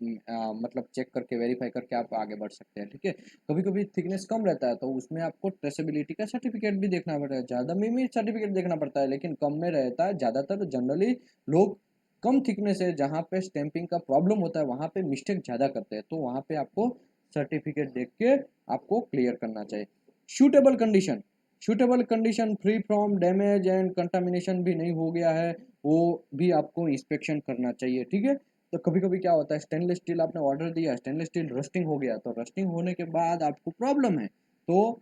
मतलब चेक करके वेरीफाई करके आप आगे बढ़ सकते हैं, ठीक है। कभी कभी थिकनेस कम रहता है तो उसमें आपको ट्रेसेबिलिटी का सर्टिफिकेट भी देखना पड़ता है, ज़्यादा में भी सर्टिफिकेट देखना पड़ता है, लेकिन कम में रहता है। ज़्यादातर जनरली लोग कम थिकनेस है जहाँ पे स्टैंपिंग का प्रॉब्लम होता है वहाँ पे मिस्टेक ज़्यादा करते हैं, तो वहाँ पे आपको सर्टिफिकेट देख के आपको क्लियर करना चाहिए। Suitable condition, suitable condition free from damage and contamination भी नहीं हो गया है, वो भी आपको इंस्पेक्शन करना चाहिए, ठीक है। तो कभी कभी क्या होता है, स्टेनलेस स्टील आपने ऑर्डर दिया, स्टेनलेस स्टील रस्टिंग हो गया, तो रस्टिंग होने के बाद आपको प्रॉब्लम है, तो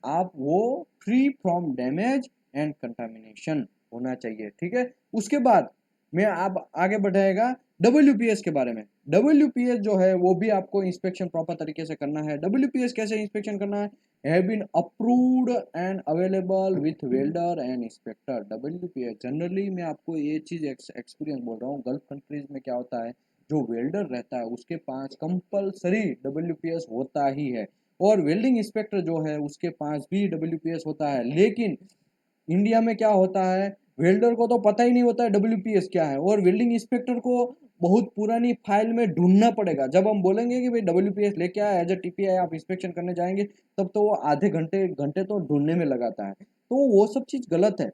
आप वो free from damage and contamination होना चाहिए, ठीक है। उसके बाद में आप आगे बढ़ाएगा WPS के बारे में। WPS जो है वो भी आपको इंस्पेक्शन प्रॉपर तरीके से करना है। WPS कैसे इंस्पेक्शन करना है, have been approved and available with welder and inspector. WPS generally मैं आपको ये चीज एक्सपीरियंस बोल रहा हूँ, गल्फ कंट्रीज में क्या होता है, जो वेल्डर रहता है उसके पास कंपलसरी WPS होता ही है। और वेल्डिंग इंस्पेक्टर जो है उसके पास भी WPS होता है। लेकिन इंडिया में क्या होता है, वेल्डर को तो पता ही नहीं होता है WPS क्या है, और वेल्डिंग इंस्पेक्टर को बहुत पुरानी फाइल में ढूंढना पड़ेगा। जब हम बोलेंगे कि भाई WPS लेके आए एज ए TPI आप इंस्पेक्शन करने जाएंगे, तब तो वो आधे घंटे घंटे तो ढूंढने में लगाता है। तो वो सब चीज़ गलत है।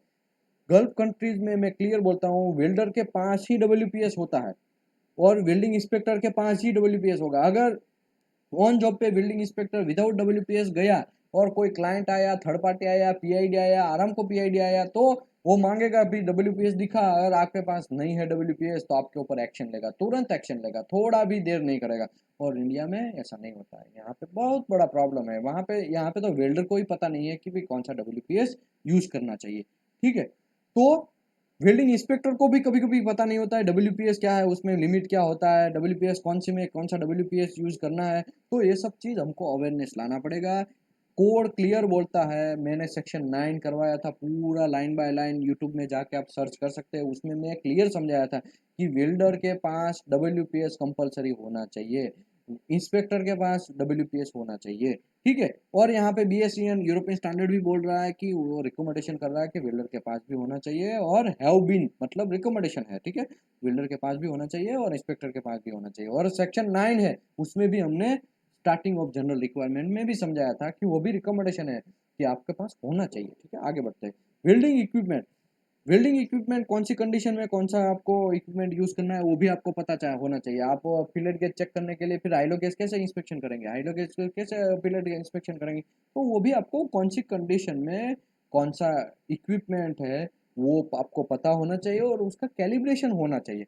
गल्फ कंट्रीज में मैं क्लियर बोलता हूँ, वेल्डर के पास ही WPS होता है और वेल्डिंग इंस्पेक्टर के पास ही WPS होगा। अगर ऑन जॉब पे बिल्डिंग इंस्पेक्टर विदाउट WPS गया और कोई क्लाइंट आया, थर्ड पार्टी आया, PID आया, आराम को PID आया, तो वो मांगेगा भी WPS दिखा। अगर आपके पास नहीं है WPS तो आपके ऊपर एक्शन लेगा, तुरंत एक्शन लेगा, थोड़ा भी देर नहीं करेगा। और इंडिया में ऐसा नहीं होता है, यहाँ पे बहुत बड़ा प्रॉब्लम है। वहाँ पे यहाँ पे तो वेल्डर को ही पता नहीं है कि भाई कौन सा WPS यूज करना चाहिए। ठीक है, तो वेल्डिंग इंस्पेक्टर को भी कभी कभी पता नहीं होता है WPS क्या है, उसमें लिमिट क्या होता है, WPS कौन सी में कौन सा WPS यूज करना है। तो ये सब चीज हमको अवेयरनेस लाना पड़ेगा। कोड क्लियर बोलता है, मैंने सेक्शन 9 करवाया था पूरा लाइन बाय लाइन, यूट्यूब में जाके आप सर्च कर सकते हैं, उसमें मैं क्लियर समझाया था कि वेल्डर के पास WPS कंपलसरी होना चाहिए, इंस्पेक्टर के पास WPS होना चाहिए। ठीक है, और यहाँ पे BSEN यूरोपियन स्टैंडर्ड भी बोल रहा है कि वो रिकमेंडेशन कर रहा है कि वेल्डर के पास भी होना चाहिए, और हैव बीन मतलब रिकमेंडेशन है। ठीक है, वेल्डर के पास भी होना चाहिए और इंस्पेक्टर के पास भी होना चाहिए। और सेक्शन 9 है, उसमें भी हमने स्टार्टिंग ऑफ जनरल रिक्वायरमेंट में भी समझाया था कि वो भी रिकमेंडेशन है कि आपके पास होना चाहिए। ठीक है, आगे बढ़ते हैं। वेल्डिंग इक्विपमेंट, वेल्डिंग इक्विपमेंट कौन सी कंडीशन में कौन सा आपको इक्विपमेंट यूज करना है वो भी आपको पता होना चाहिए। आप फिलेट गेज चेक करने के लिए फिर हाइलो गेज कैसे इंस्पेक्शन करेंगे, हाइलो गेज कैसे फिलेट गेज इंस्पेक्शन करेंगे, तो वो भी आपको कौन सी कंडीशन में कौन सा इक्विपमेंट है वो आपको पता होना चाहिए और उसका कैलिब्रेशन होना चाहिए।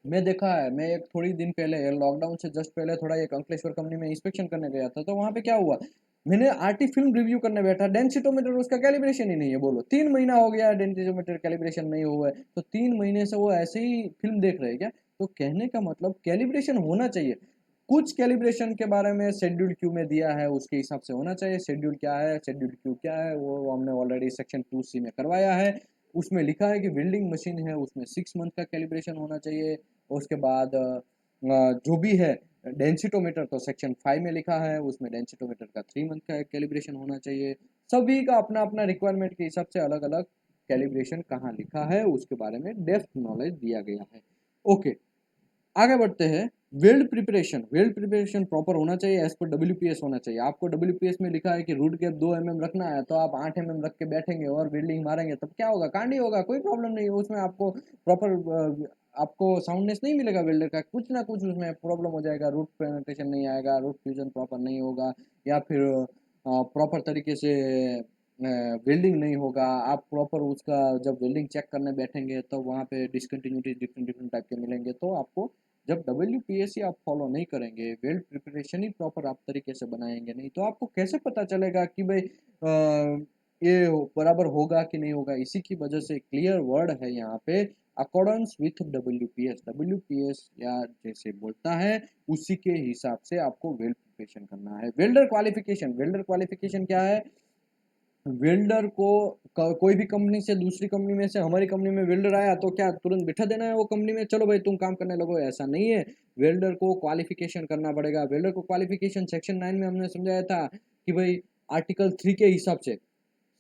मैं देखा है, मैं एक थोड़ी दिन पहले लॉकडाउन से जस्ट पहले थोड़ा एक अंकलेश्वर कंपनी में इंस्पेक्शन करने गया था, तो वहाँ पे क्या हुआ, मैंने आरटी फिल्म रिव्यू करने बैठा, डेंसिटोमीटर उसका कैलिब्रेशन ही नहीं है। बोलो 3 महीना हो गया डेंसिटोमीटर कैलिब्रेशन नहीं हुआ है, तो 3 महीने से वो ऐसे ही फिल्म देख रहे हैं क्या। तो कहने का मतलब कैलिब्रेशन होना चाहिए। कुछ कैलिब्रेशन के बारे में शेड्यूल क्यू में दिया है, उसके हिसाब से होना चाहिए। शेड्यूल क्या है, शेड्यूल क्यू क्या है, वो हमने ऑलरेडी सेक्शन 2C में करवाया है। उसमें लिखा है कि वेल्डिंग मशीन है उसमें 6 मंथ का कैलिब्रेशन होना चाहिए। उसके बाद जो भी है डेंसिटोमीटर तो सेक्शन 5 में लिखा है, उसमें डेंसिटोमीटर का 3 मंथ का कैलिब्रेशन होना चाहिए। सभी का अपना अपना रिक्वायरमेंट के हिसाब से अलग अलग कैलिब्रेशन कहाँ लिखा है उसके बारे में डेप्थ नॉलेज दिया गया है। ओके, आगे बढ़ते हैं। Weld preparation, weld preparation proper होना चाहिए, एज पर WPS होना चाहिए। आपको WPS में लिखा है कि रूट गैप 2 mm रखना है, तो आप 8 mm रख के बैठेंगे और वेल्डिंग मारेंगे, तब क्या होगा, कांडी होगा, कोई प्रॉब्लम नहीं है उसमें। आपको प्रॉपर आपको साउंडनेस नहीं मिलेगा वेल्डर का, कुछ ना कुछ उसमें प्रॉब्लम हो जाएगा, रूट पेनिट्रेशन नहीं आएगा, रूट फ्यूजन प्रॉपर नहीं होगा, या फिर प्रॉपर तरीके से वेल्डिंग नहीं होगा। आप प्रॉपर उसका जब वेल्डिंग चेक करने बैठेंगे तो वहाँ पे डिसकंटिन्यूटी डिफरेंट डिफरेंट टाइप के मिलेंगे। तो आपको जब WPS आप फॉलो नहीं करेंगे, वेल्ड प्रिपरेशन ही प्रॉपर आप तरीके से बनाएंगे नहीं, तो आपको कैसे पता चलेगा कि भाई ये बराबर होगा कि नहीं होगा। इसी की वजह से क्लियर वर्ड है यहाँ पे, अकॉर्डेंस विथ WPS या जैसे बोलता है उसी के हिसाब से आपको वेल्ड प्रिपरेशन करना है। वेल्डर क्वालिफिकेशन, वेल्डर क्वालिफिकेशन क्या है, वेल्डर को कोई भी कंपनी से दूसरी कंपनी में से हमारी कंपनी में वेल्डर आया तो क्या तुरंत बिठा देना है वो कंपनी में, चलो भाई तुम काम करने लगो, ऐसा नहीं है। वेल्डर को क्वालिफिकेशन करना पड़ेगा। वेल्डर को क्वालिफिकेशन सेक्शन 9 में हमने समझाया था कि भाई आर्टिकल 3 के हिसाब से,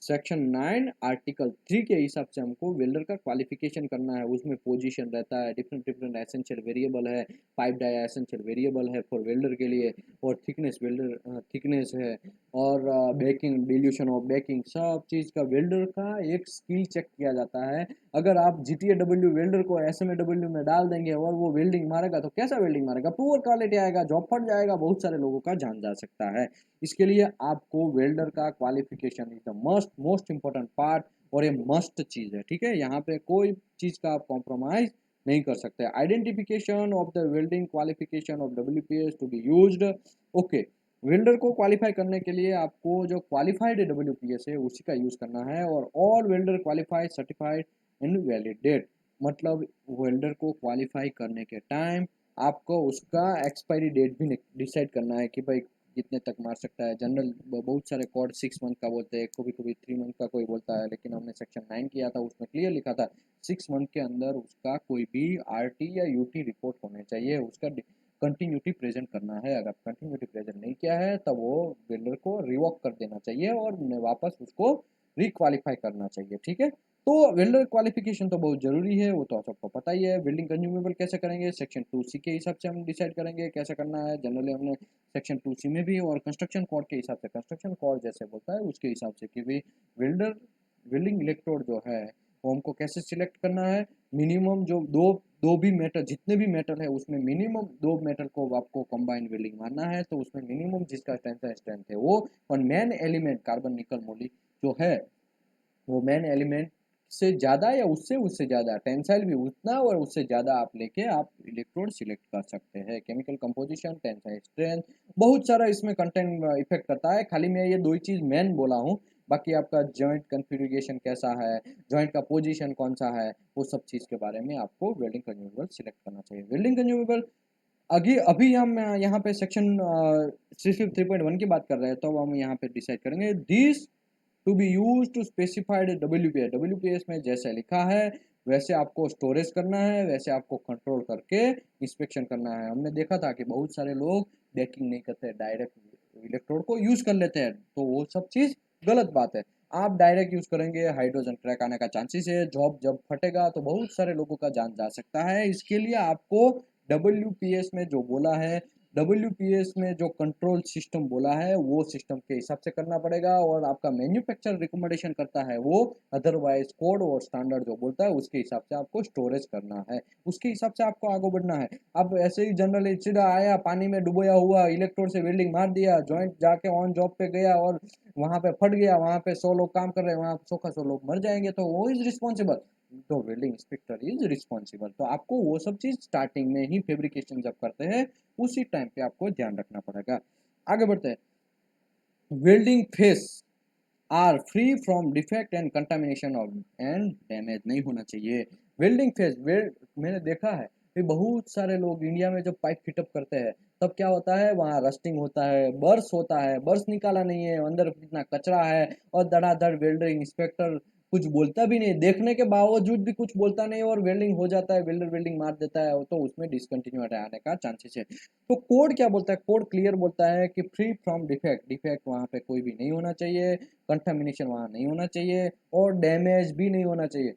सेक्शन 9 आर्टिकल 3 के हिसाब से हमको वेल्डर का क्वालिफिकेशन करना है। उसमें पोजीशन रहता है, डिफरेंट डिफरेंट एसेंशियल वेरिएबल है, पाइप डाया एसेंशियल वेरिएबल है फॉर वेल्डर के लिए, और थिकनेस वेल्डर थिकनेस है, और बेकिंग डिल्यूशन ऑफ बेकिंग, सब चीज़ का वेल्डर का एक स्किल चेक किया जाता है। अगर आप GTAW वेल्डर को SMAW में डाल देंगे और वो वेल्डिंग मारेगा तो कैसा वेल्डिंग मारेगा, पुअर क्वालिटी आएगा, जॉब फट जाएगा, बहुत सारे लोगों का जान जा सकता है। इसके लिए आपको वेल्डर का qualification is the must most important part, और ये मस्ट चीज है। ठीक है, यहाँ पे कोई चीज का आप कॉम्प्रोमाइज नहीं कर सकते। Identification of the welding qualification of WPS to be used. Okay, welder को क्वालिफाई करने के लिए आपको जो क्वालिफाइड WPS है उसी का यूज करना है, और all welder qualified certified and validate, मतलब वेल्डर को क्वालिफाई करने के टाइम आपको उसका एक्सपायरी डेट भी डिसाइड करना है कि भाई कितने तक मार सकता है। जनरल बहुत सारे कोड 6 मंथ का बोलते हैं, कभी कभी 3 मंथ का कोई बोलता है, लेकिन हमने सेक्शन 9 किया था उसमें क्लियर लिखा था 6 मंथ के अंदर उसका कोई भी RT या UT रिपोर्ट होने चाहिए, उसका कंटिन्यूटी प्रेजेंट करना है। अगर कंटिन्यूटी प्रेजेंट नहीं किया है तब वो वेल्डर को रिवॉक कर देना चाहिए और वापस उसको रिक्वालिफाई करना चाहिए, ठीक है। तो वेल्डर क्वालिफिकेशन तो बहुत जरूरी है, वो तो सबको पता ही है। बिल्डिंग कंज्यूमेबल कैसे करेंगे, सेक्शन 2C के हिसाब से हम डिसाइड करेंगे कैसे करना है। जनरली हमने सेक्शन 2C में भी और कंस्ट्रक्शन कोड के हिसाब से, कंस्ट्रक्शन कोड जैसे बोलता है उसके हिसाब से कि भाई वेल्डर वेल्डिंग इलेक्ट्रोड जो है वो हमको कैसे सिलेक्ट करना है। मिनिमम जो दो दो भी मेटल, जितने भी मेटल है उसमें मिनिमम दो मेटल को आपको कंबाइंड वेल्डिंग मानना है, तो उसमें मिनिमम जिसका टेंसाइल स्ट्रेंथ है वो, और मेन एलिमेंट कार्बन निकल मोली जो है वो मेन एलिमेंट से ज़्यादा या उससे उससे ज़्यादा टेंसाइल भी उतना और उससे ज़्यादा आप लेके आप इलेक्ट्रोड सिलेक्ट कर सकते हैं। केमिकल कंपोजिशन, टेंसाइल स्ट्रेंथ, बहुत सारा इसमें कंटेंट इफेक्ट करता है। खाली मैं ये दो ही चीज़ मेन बोला हूँ, बाकी आपका जॉइंट कन्फिग्रेशन कैसा है, जॉइंट का पोजीशन कौन सा है, वो सब चीज़ के बारे में आपको वेल्डिंग कंज्यूमेबल सिलेक्ट करना चाहिए। वेल्डिंग कंज्यूमेबल अभी अभी हम यहाँ पे सेक्शन 3.1 की बात कर रहे हैं, तो हम यहाँ पे डिसाइड करेंगे this to be use to specified WPS. WPS में जैसे लिखा है वैसे आपको स्टोरेज करना है, वैसे आपको कंट्रोल करके इंस्पेक्शन करना है। हमने देखा था कि बहुत सारे लोग डेकिंग नहीं करते, डायरेक्ट इलेक्ट्रोड को यूज कर लेते हैं, तो वो सब चीज गलत बात है। आप डायरेक्ट यूज करेंगे हाइड्रोजन क्रैक आने का चांसेस है, जॉब जब फटेगा तो बहुत सारे लोगों का जान जा सकता है। इसके लिए आपको डब्ल्यूपीएस में जो बोला है, डब्ल्यूपीएस में जो कंट्रोल सिस्टम बोला है वो सिस्टम के हिसाब से करना पड़ेगा, और आपका मैन्युफैक्चर रिकमेंडेशन करता है वो, अदरवाइज कोड और स्टैंडर्ड जो बोलता है उसके हिसाब से आपको स्टोरेज करना है, उसके हिसाब से आपको आगे बढ़ना है। अब ऐसे ही जनरली सीधा आया पानी में डुबोया हुआ इलेक्ट्रोड से वेल्डिंग मार दिया, जॉइंट जाके ऑन जॉब पे गया और वहां पे फट गया, वहां पे 100 लोग काम कर रहे हैं, वहां 100 लोग मर जाएंगे, तो वो इज रिस्पॉन्सिबल, तो वेल्डिंग इंस्पेक्टर इज रिस्पॉन्सिबल। तो आपको वो सब चीज स्टार्टिंग में ही फेब्रिकेशन जब करते हैं उसी टाइम पे आपको ध्यान रखना पड़ेगा। आगे बढ़ते हैं। Welding face are free from defect and contamination of and damage नहीं होना चाहिए। वेल्डिंग फेस वेल्ड मैंने देखा है कि बहुत सारे लोग इंडिया में जब पाइप फिटअप करते हैं तब क्या होता है, वहाँ रस्टिंग होता है, बर्स होता है, बर्स निकाला नहीं है, अंदर कितना कचरा है, और धड़ाधड़ वेल्डिंग इंस्पेक्टर कुछ बोलता भी नहीं, देखने के बावजूद भी कुछ बोलता नहीं, और वेल्डिंग हो जाता है, वेल्डर वेल्डिंग मार देता है, तो उसमें डिसकंटिन्यूटी आने का चांसेस है। तो कोड क्या बोलता है, कोड क्लियर बोलता है कि फ्री फ्रॉम डिफेक्ट, डिफेक्ट वहाँ पे कोई भी नहीं होना चाहिए, कंटामिनेशन वहाँ नहीं होना चाहिए, और डैमेज भी नहीं होना चाहिए।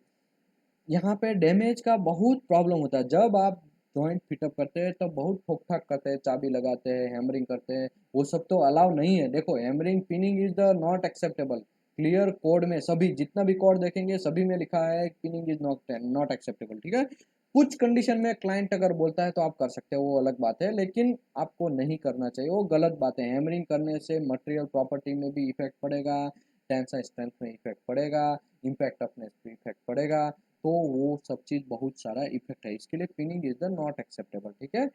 यहाँ पे डैमेज का बहुत प्रॉब्लम होता है, जब आप जॉइंट फिटअप करते हैं तब बहुत ठोक ठाक करते हैं, चाबी लगाते हैं, हैमरिंग करते हैं, वो सब तो अलाउ नहीं है। देखो hammering pinning is the not acceptable, clear code में सभी जितना भी कोड देखेंगे सभी में लिखा है pinning is not not acceptable, ठीक है। कुछ कंडीशन में क्लाइंट अगर बोलता है तो आप कर सकते हो, वो अलग बात है, लेकिन आपको नहीं करना चाहिए, वो गलत बात है। हैमरिंग करने से मटेरियल प्रॉपर्टी में भी इफेक्ट पड़ेगा, टेंसाइल स्ट्रेंथ में इफेक्ट पड़ेगा, इम्पैक्ट टफनेस पे इफेक्ट पड़ेगा, तो वो सब चीज बहुत सारा इफेक्ट है, इसके लिए pinning is the not acceptable, ठीक है।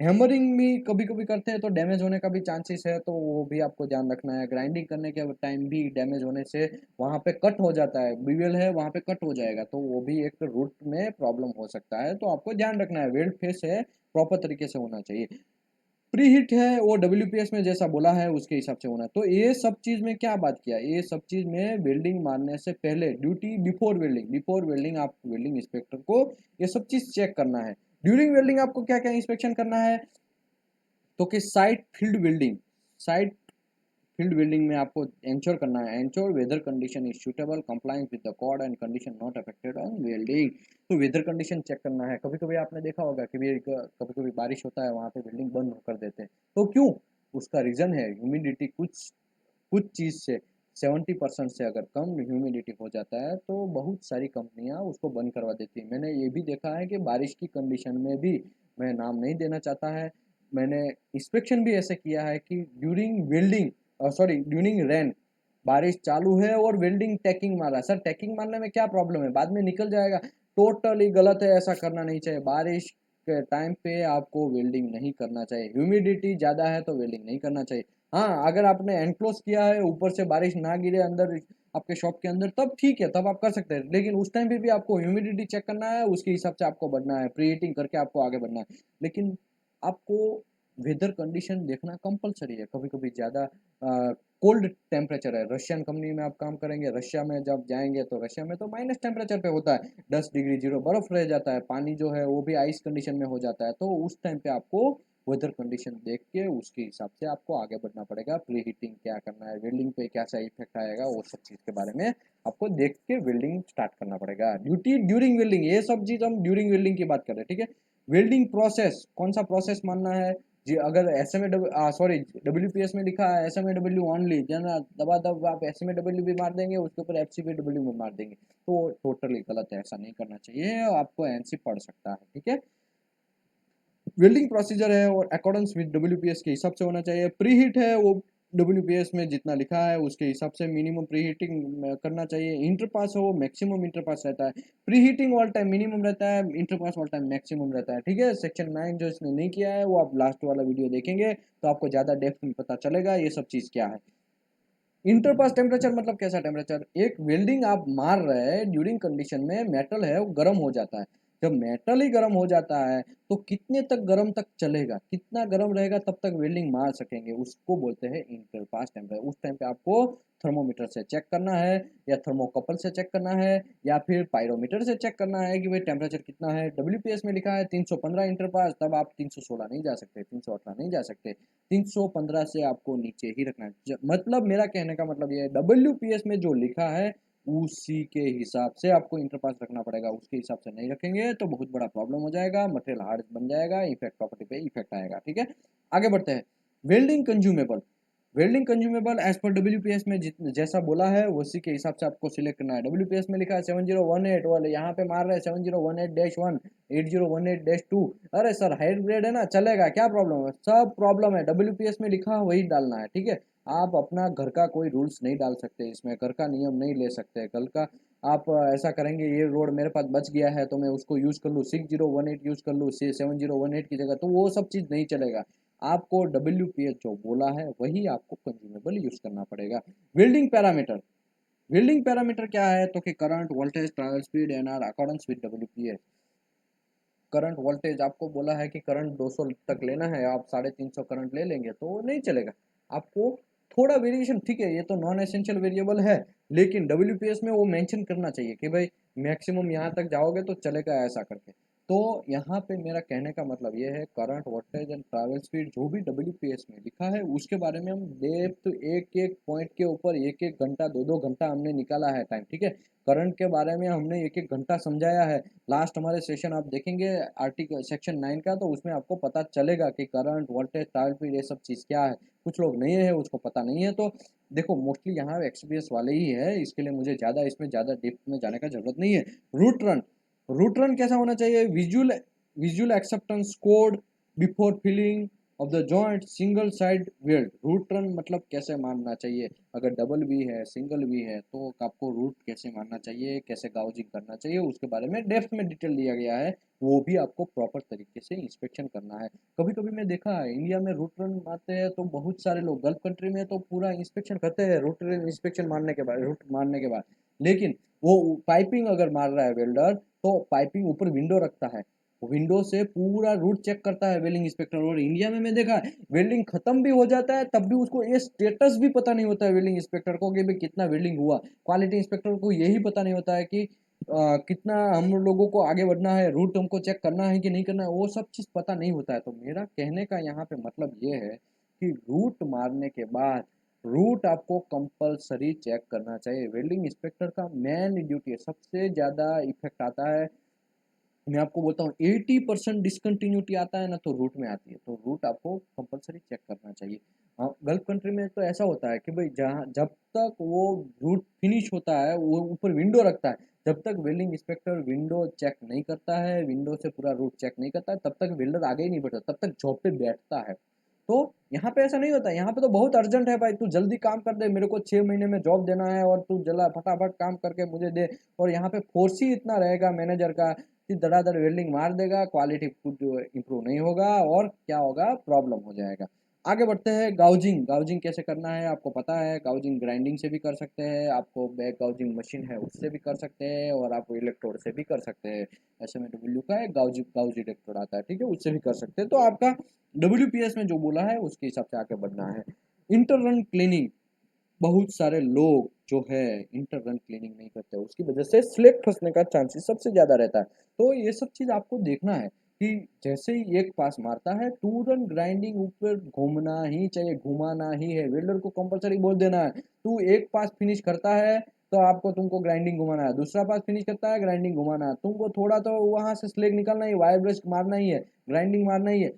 हैमरिंग भी कभी कभी करते हैं तो डैमेज होने का भी चांसेस है, तो वो भी आपको ध्यान रखना है। ग्राइंडिंग करने के टाइम भी डैमेज होने से वहां पे कट हो जाता है, बीवेल है वहां पे कट हो जाएगा, तो वो भी एक रूट में प्रॉब्लम हो सकता है, तो आपको ध्यान रखना है। वेल्ड फेस है प्रॉपर तरीके से होना चाहिए, प्री हिट है वो डब्ल्यूपीएस में जैसा बोला है उसके हिसाब से होना। तो ये सब चीज में क्या बात किया, ये सब चीज में वेल्डिंग मारने से पहले duty before welding, before welding आप वेल्डिंग इंस्पेक्टर को ये सब चीज चेक करना है। ड्यूरिंग वेल्डिंग आपको क्या क्या इंस्पेक्शन करना है, तो कि site field welding, site field welding में आपको एंश्योर करना है, ensure weather condition is suitable compliance with the code and condition not affected on welding. तो वेदर कंडीशन चेक करना है। कभी कभी आपने देखा होगा कि कभी कभी बारिश होता है वहां पे वेल्डिंग बंद कर देते हैं, तो क्यों, उसका रीजन है ह्यूमिडिटी, कुछ कुछ चीज से 70% से अगर कम ह्यूमिडिटी हो जाता है तो बहुत सारी कंपनियां उसको बंद करवा देती है। मैंने ये भी देखा है कि बारिश की कंडीशन में भी, मैं नाम नहीं देना चाहता है, मैंने इंस्पेक्शन भी ऐसे किया है कि during welding, sorry during rain, बारिश चालू है और वेल्डिंग टैकिंग मारा, सर टैकिंग मारने में क्या प्रॉब्लम है, बाद में निकल जाएगा, टोटली गलत है, ऐसा करना नहीं चाहिए। बारिश के टाइम पे आपको वेल्डिंग नहीं करना चाहिए, ह्यूमिडिटी ज़्यादा है तो वेल्डिंग नहीं करना चाहिए। हाँ अगर आपने एनक्लोज किया है, ऊपर से बारिश ना गिरे अंदर आपके शॉप के अंदर, तब ठीक है, तब आप कर सकते हैं, लेकिन उस टाइम पे भी आपको ह्यूमिडिटी चेक करना है, उसके हिसाब से आपको बढ़ना है, प्री हीटिंग करके आपको आगे बढ़ना है। लेकिन आपको वेदर कंडीशन देखना कंपलसरी है, कभी कभी ज़्यादा कोल्ड टेम्परेचर है। रशियन कंपनी में आप काम करेंगे, रशिया में जब जाएंगे तो रशिया में तो माइनस टेम्परेचर पे होता है, 10 डिग्री जीरो बर्फ रह जाता है, पानी जो है वो भी आइस कंडीशन में हो जाता है। तो उस टाइम पे आपको वेदर कंडीशन देख के उसके हिसाब से आपको आगे बढ़ना पड़ेगा। प्री हीटिंग क्या करना है, वेल्डिंग पे क्या सा इफेक्ट आएगा, वो सब चीज़ के बारे में आपको देख के वेल्डिंग स्टार्ट करना पड़ेगा। ड्यूटी ड्यूरिंग वेल्डिंग, ये सब चीज़ हम ड्यूरिंग वेल्डिंग की बात कर रहे हैं, ठीक है। वेल्डिंग प्रोसेस, कौन सा प्रोसेस मानना है जी। अगर S M A sorry W में लिखा है S M A W only, जना दबा दब आप एस एम ए डब्ल्यू भी मार देंगे, उसके ऊपर एफ सी बी डब्ल्यू में मार देंगे, तो टोटली गलत है, ऐसा नहीं करना चाहिए, आपको एनसी पड़ सकता है, ठीक है। वेल्डिंग प्रोसीजर है और अकॉर्डेंस विद डब्ल्यूपीएस के हिसाब से होना चाहिए। प्री हीट है वो डब्ल्यूपीएस में जितना लिखा है उसके हिसाब से मिनिमम प्री हीटिंग करना चाहिए। इंटर पास हो, मैक्सिमम इंटर पास रहता है। Pre heating all time minimum रहता है, inter pass all time maximum रहता है, ठीक है। सेक्शन 9 जो इसने नहीं किया है वो आप लास्ट वाला वीडियो देखेंगे तो आपको ज़्यादा डेप्थ में पता चलेगा ये सब चीज़ क्या है। इंटर पास टेम्परेचर मतलब कैसा टेम्परेचर, एक वेल्डिंग आप मार रहे हैं ड्यूरिंग कंडीशन में मेटल है वो गर्म हो जाता है। जब मेटल ही गर्म हो जाता है तो कितने तक गर्म तक चलेगा, कितना गर्म रहेगा तब तक वेल्डिंग मार सकेंगे, उसको बोलते हैं इंटर पास टेम्परेचर। उस टाइम पे आपको थर्मोमीटर से चेक करना है या थर्मोकपल से चेक करना है या फिर पायरोमीटर से चेक करना है कि भाई टेम्परेचर कितना है। डब्ल्यूपीएस में लिखा है 315 इंटर पास, तब आप 316 नहीं जा सकते, 318 नहीं जा सकते, 315 से आपको नीचे ही रखना है। मतलब मेरा कहने का मतलब ये है डब्ल्यूपीएस में जो लिखा है उसी के हिसाब से आपको इंटरपास रखना पड़ेगा। उसके हिसाब से नहीं रखेंगे तो बहुत बड़ा प्रॉब्लम हो जाएगा, मटेरियल हार्ड बन जाएगा, इफेक्ट प्रॉपर्टी पे इफेक्ट आएगा, ठीक है। आगे बढ़ते हैं। Welding consumable, welding consumable as per WPS में जैसा बोला है उसी के हिसाब से आपको सिलेक्ट करना है। डब्ल्यूपीएस में लिखा है 7018 वाले, यहाँ पे मार रहे हैं 7018-1, 8018-2। अरे सर हाइट ग्रेड है ना, चलेगा, क्या प्रॉब्लम है, सब प्रॉब्लम है। डब्ल्यूपीएस में लिखा है वही डालना है, ठीक है। आप अपना घर का कोई रूल्स नहीं डाल सकते इसमें, घर का नियम नहीं ले सकते। कल का आप ऐसा करेंगे ये रोड मेरे पास बच गया है तो मैं उसको यूज़ कर लूँ, 6018 यूज़ कर लूँ 7018 की जगह, तो वो सब चीज़ नहीं चलेगा। आपको डब्ल्यूपीएस जो बोला है वही आपको कंज्यूमेबल यूज़ करना पड़ेगा। वेल्डिंग पैरामीटर, वेल्डिंग पैरामीटर क्या है तो कि current, voltage, trial speed and are accordance with WPS. Current voltage आपको बोला है कि करंट 200 तक लेना है, आप 350 करंट ले लेंगे तो नहीं चलेगा। आपको थोड़ा वेरिएशन, ठीक है, ये तो नॉन एसेंशियल वेरिएबल है, लेकिन डब्ल्यूपीएस में वो मेंशन करना चाहिए कि भाई मैक्सिमम यहाँ तक जाओगे तो चलेगा, ऐसा करके। तो यहाँ पे मेरा कहने का मतलब ये है current, voltage and travel speed जो भी डब्ल्यूपीएस में लिखा है उसके बारे में हम डेप्थ एक एक पॉइंट के ऊपर एक एक घंटा, दो दो घंटा हमने निकाला है टाइम, ठीक है। करंट के बारे में हमने एक एक घंटा समझाया है। लास्ट हमारे सेशन आप देखेंगे आर्टिकल सेक्शन 9 का, तो उसमें आपको पता चलेगा कि करंट, वोल्टेज, ट्रायल स्पीड ये सब चीज़ क्या है। कुछ लोग नहीं है उसको पता नहीं है, तो देखो मोस्टली यहाँ एक्सपीरियंस वाले ही है, इसके लिए मुझे ज़्यादा इसमें ज़्यादा डेप्थ में जाने का जरूरत नहीं है। रूट रन, रूट रन कैसा होना चाहिए, visual, visual acceptance code before filling of the joint single side weld. Root run मतलब कैसे मारना चाहिए, अगर डबल भी है सिंगल भी है तो आपको रूट कैसे मारना चाहिए, कैसे गाउजिंग करना चाहिए, उसके बारे में डेप्थ में डिटेल दिया गया है। वो भी आपको प्रॉपर तरीके से इंस्पेक्शन करना है। कभी कभी मैं देखा है इंडिया में रूट रन मारते हैं तो बहुत सारे लोग गल्फ कंट्री में तो पूरा इंस्पेक्शन करते हैं रूट रन इंस्पेक्शन मारने के बाद, रूट मारने के बाद, लेकिन वो पाइपिंग अगर मार रहा है वेल्डर तो पाइपिंग ऊपर विंडो रखता है, विंडो से पूरा रूट चेक करता है वेल्डिंग इंस्पेक्टर। और इंडिया में मैं देखा है वेल्डिंग खत्म भी हो जाता है तब भी उसको ये स्टेटस भी पता नहीं होता है वेल्डिंग इंस्पेक्टर को कि भाई कितना वेल्डिंग हुआ। क्वालिटी इंस्पेक्टर को यही पता नहीं होता है कि कितना हम लोगों को आगे बढ़ना है, रूट हमको चेक करना है कि नहीं करना है, वो सब चीज़ पता नहीं होता है। तो मेरा कहने का यहाँ पे मतलब ये है कि रूट मारने के बाद रूट आपको कंपलसरी चेक करना चाहिए। वेल्डिंग इंस्पेक्टर का मेन ड्यूटी है, सबसे ज़्यादा इफेक्ट आता है, मैं आपको बोलता हूँ 80% डिसकंटिन्यूटी आता है ना तो रूट में आती है, तो रूट आपको कंपलसरी चेक करना चाहिए। हाँ, गल्फ कंट्री में तो ऐसा होता है कि भाई जहाँ जब तक वो रूट फिनिश होता है वो ऊपर विंडो रखता है, जब तक वेल्डिंग इंस्पेक्टर विंडो चेक नहीं करता है, विंडो से पूरा रूट चेक नहीं करता है, तब तक वेल्डर आगे ही नहीं बढ़ता, तब तक जॉब पे बैठता है। तो यहाँ पे ऐसा नहीं होता, यहाँ पे तो बहुत अर्जेंट है भाई, तू जल्दी काम कर दे, मेरे को 6 महीने में जॉब देना है और तू जला फटाफट काम करके मुझे दे। और यहाँ पे फोर्स ही इतना रहेगा मैनेजर का कि धड़ाधड़ वेल्डिंग मार देगा, क्वालिटी कुछ इंप्रूव नहीं होगा और क्या होगा, प्रॉब्लम हो जाएगा। आगे बढ़ते हैं। गाउजिंग, गाउजिंग कैसे करना है आपको पता है, गाउजिंग ग्राइंडिंग से भी कर सकते हैं, आपको बैक गाउजिंग मशीन है उससे भी कर सकते हैं और आप इलेक्ट्रोड से भी कर सकते हैं। ऐसे में डब्ल्यू का है गाउजी गाउजी इलेक्ट्रोड आता है, ठीक है, उससे भी कर सकते हैं। तो आपका डब्ल्यूपीएस में जो बोला है उसके हिसाब से आगे बढ़ना है। इंटर रन क्लीनिंग, बहुत सारे लोग जो है इंटर रन क्लीनिंग नहीं करते, उसकी वजह से स्लेग फंसने का चांसेस सबसे ज़्यादा रहता है। तो ये सब चीज़ आपको देखना है कि जैसे ही एक पास मारता है, टू रन ग्राइंडिंग ऊपर घूमना ही चाहिए, घुमाना ही है। वेल्डर को कंपलसरी बोल देना है, तू एक पास फिनिश करता है तो आपको तुमको ग्राइंडिंग घुमाना है, दूसरा पास फिनिश करता है ग्राइंडिंग घुमाना है, तुमको थोड़ा तो वहां से स्लेग निकालना ही, वायर ब्रश मारना ही है, ग्राइंडिंग मारना ही है।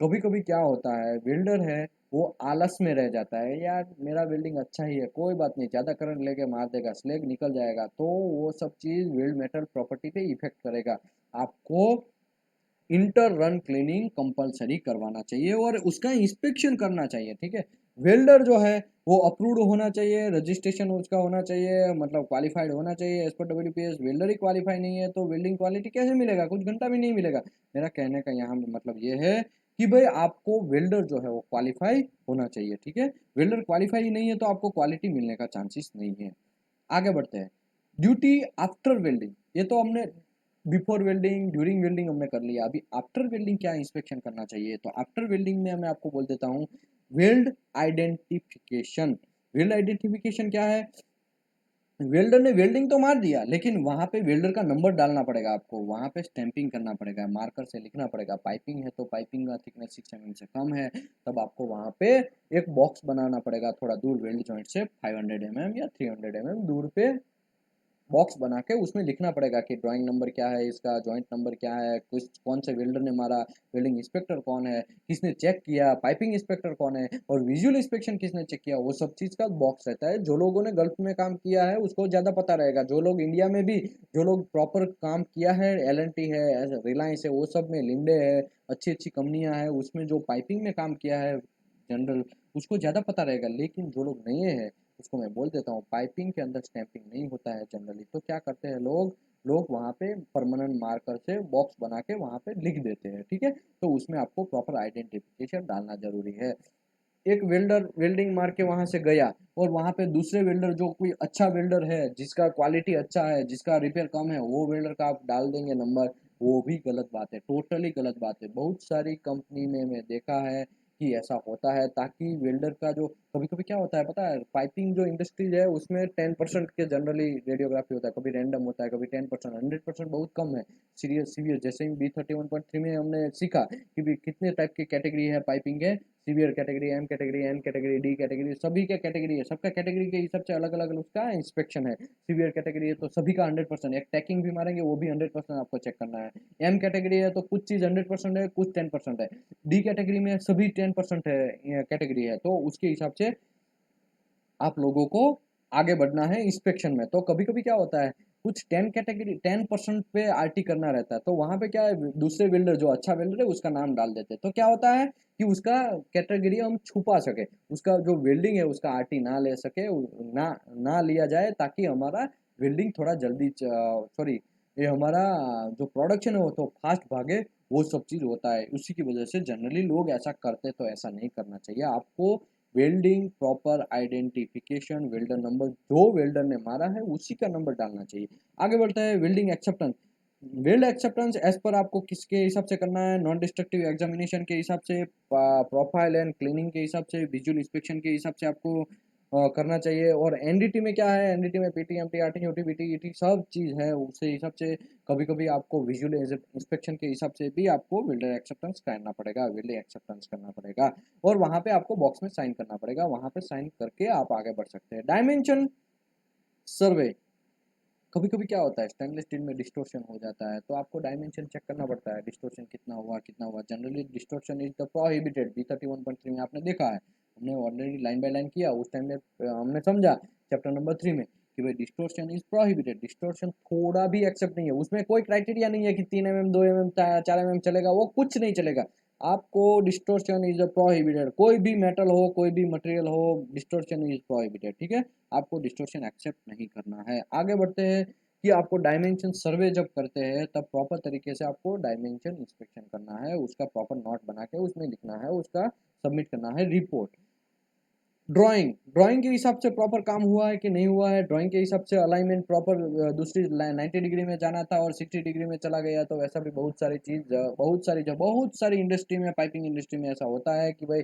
कभी कभी क्या होता है, बिल्डर है वो आलस में रह जाता है, यार मेरा बिल्डिंग अच्छा ही है, कोई बात नहीं, ज़्यादा करंट लेके मार देगा, स्लेग निकल जाएगा, तो वो सब चीज़ बिल्ड मेटल प्रॉपर्टी पे इफेक्ट करेगा। आपको इंटर रन क्लीनिंग कंपलसरी करवाना चाहिए और उसका इंस्पेक्शन करना चाहिए, ठीक है। वेल्डर जो है वो अप्रूव्ड होना चाहिए, रजिस्ट्रेशन उसका होना चाहिए, मतलब क्वालिफाइड होना चाहिए एज पर डब्ल्यूपीएस। वेल्डर ही क्वालिफाई नहीं है तो वेल्डिंग क्वालिटी कैसे मिलेगा, कुछ घंटा भी नहीं मिलेगा। मेरा कहने का यहाँ मतलब ये है कि भाई आपको वेल्डर जो है वो क्वालिफाई होना चाहिए, ठीक है। वेल्डर क्वालिफाई ही नहीं है तो आपको क्वालिटी मिलने का चांसेस नहीं है। आगे बढ़ते हैं। ड्यूटी आफ्टर वेल्डिंग, ये तो हमने बिफोर वेल्डिंग ड्यूरिंग वेल्डिंग हमने कर लिया, अभी आफ्टर वेल्डिंग क्या इंस्पेक्शन करना चाहिए। तो आफ्टर वेल्डिंग में मैं आपको बोल देता हूँ, वेल्ड आइडेंटिफिकेशन। वेल्ड आइडेंटिफिकेशन क्या है, वेल्डर ने वेल्डिंग तो मार दिया लेकिन वहां पे वेल्डर का नंबर डालना पड़ेगा, आपको वहां पे स्टैंपिंग करना पड़ेगा, मार्कर से लिखना पड़ेगा। पाइपिंग है तो पाइपिंग का थिकनेस 6 mm से कम है, तब आपको वहां पे एक बॉक्स बनाना पड़ेगा थोड़ा दूर वेल्ड जॉइंट से, 500 mm या 300 mm दूर पे बॉक्स बना के उसमें लिखना पड़ेगा कि ड्राइंग नंबर क्या है, इसका जॉइंट नंबर क्या है, कुछ कौन से वेल्डर ने मारा, वेल्डिंग इंस्पेक्टर कौन है, किसने चेक किया, पाइपिंग इंस्पेक्टर कौन है, और विजुअल इंस्पेक्शन किसने चेक किया, वो सब चीज़ का बॉक्स रहता है। जो लोगों ने गल्फ में काम किया है उसको ज़्यादा पता रहेगा, जो लोग इंडिया में भी जो लोग प्रॉपर काम किया है, LNT है, रिलायंस है, वो सब में, लिंडे है, अच्छी अच्छी कंपनियां है, उसमें जो पाइपिंग में काम किया है जनरल, उसको ज़्यादा पता रहेगा। लेकिन जो लोग नए हैं उसको मैं बोल देता हूँ, पाइपिंग के अंदर स्टैंपिंग नहीं होता है जनरली, तो क्या करते हैं लोग, लोग वहाँ पे परमानेंट मार्कर से बॉक्स बना के वहाँ पे लिख देते हैं, ठीक है। तो उसमें आपको प्रॉपर आइडेंटिफिकेशन डालना जरूरी है। एक वेल्डर वेल्डिंग मार के वहां से गया और वहां पे दूसरे वेल्डर जो कोई अच्छा वेल्डर है, जिसका क्वालिटी अच्छा है, जिसका रिपेयर कम है, वो वेल्डर का आप डाल देंगे नंबर, वो भी गलत बात है, टोटली गलत बात है। बहुत सारी कंपनी में मैं देखा है कि ऐसा होता है, ताकि वेल्डर का जो, कभी कभी क्या होता है पता है, पाइपिंग जो इंडस्ट्रीज है उसमें 10% के जनरली रेडियोग्राफी होता है, कभी रैंडम होता है, कभी 10%, 100% बहुत कम है। सीरियस सीवियर, जैसे ही B31.3 में हमने सीखा कि भी कितने टाइप की कैटेगरी है पाइपिंग है, severe category, M category, N category, D category, सभी का कैटेगरी है, सबका कैटेगरी के हिसाब से अलग अलग उसका इंस्पेक्शन है। सीवियर कैटेगरी है तो सभी का 100%, एक टैकिंग भी मारेंगे वो भी 100% आपको चेक करना है। एम कैटेगरी है तो कुछ चीज़ 100% है, कुछ 10% है। डी कैटेगरी में सभी 10% है कैटेगरी है, तो उसके हिसाब से आप लोगों को आगे बढ़ना है इंस्पेक्शन में। तो कभी कभी क्या होता है, कुछ 10% पे आरटी करना रहता है, तो वहां पे क्या है, दूसरे बिल्डर जो अच्छा बिल्डर है उसका नाम डाल देते हैं, तो क्या होता है कि उसका कैटेगरी हम छुपा सके, उसका जो वेल्डिंग है उसका आरटी ना ले सके, ना ना लिया जाए, ताकि हमारा वेल्डिंग थोड़ा जल्दी, सॉरी, ये हमारा जो प्रोडक्शन है वो तो फास्ट भागे, वो सब चीज़ होता है। उसी की वजह से जनरली लोग ऐसा करते, तो ऐसा नहीं करना चाहिए आपको। Welding proper identification, welder number, जो वेल्डर ने मारा है उसी का नंबर डालना चाहिए। आगे बढ़ता है welding acceptance. Weld acceptance as per आपको किसके हिसाब से करना है, नॉन डिस्ट्रक्टिव एग्जामिनेशन के हिसाब से, प्रोफाइल एंड क्लीनिंग के हिसाब से, विजुअल इंस्पेक्शन के हिसाब से आपको करना चाहिए। और एनडीटी में क्या है, एनडीटी में PT, MT, RT, UT, BT, ET सब चीज़ है, उसके हिसाब से कभी कभी आपको विजुअल इंस्पेक्शन के हिसाब से भी आपको वेल्डर एक्सेप्टेंस करना पड़ेगा, वेल्डर एक्सेप्टेंस करना पड़ेगा, और वहाँ पे आपको बॉक्स में साइन करना पड़ेगा, वहाँ पे साइन करके आप आगे बढ़ सकते हैं। डायमेंशन सर्वे, कभी कभी क्या होता है स्टेनलेस स्टील में डिस्टोर्शन हो जाता है, तो आपको डायमेंशन चेक करना पड़ता है, डिस्टोर्शन कितना हुआ कितना हुआ। Generally distortion is the prohibited, B31.3 में आपने देखा है, हमने ऑलरेडी लाइन बाय लाइन किया उस टाइम में, हमने समझा चैप्टर नंबर 3 में कि भाई डिस्टोर्शन इज प्रोहिबिटेड, डिस्टोर्शन थोड़ा भी एक्सेप्ट नहीं है, उसमें कोई क्राइटेरिया नहीं है कि 3 mm, 2 mm, 4 mm चलेगा, वो कुछ नहीं चलेगा। आपको डिस्टोर्शन इज प्रोहिबिटेड, कोई भी मेटल हो, कोई भी मटेरियल हो, डिस्टोर्शन इज प्रोहिबिटेड, ठीक है। आपको डिस्टोर्शन एक्सेप्ट नहीं करना है। आगे बढ़ते हैं कि आपको डायमेंशन सर्वे जब करते हैं तब प्रॉपर तरीके से आपको डायमेंशन इंस्पेक्शन करना है, उसका प्रॉपर नोट बना के उसमें लिखना है, उसका सबमिट करना है रिपोर्ट। ड्राइंग, ड्राइंग के हिसाब से प्रॉपर काम हुआ है कि नहीं हुआ है, ड्राइंग के हिसाब से अलाइनमेंट प्रॉपर, दूसरी 90 डिग्री में जाना था और 60 डिग्री में चला गया, तो ऐसा भी बहुत सारी चीज़, बहुत सारी इंडस्ट्री में, पाइपिंग इंडस्ट्री में ऐसा होता है कि भाई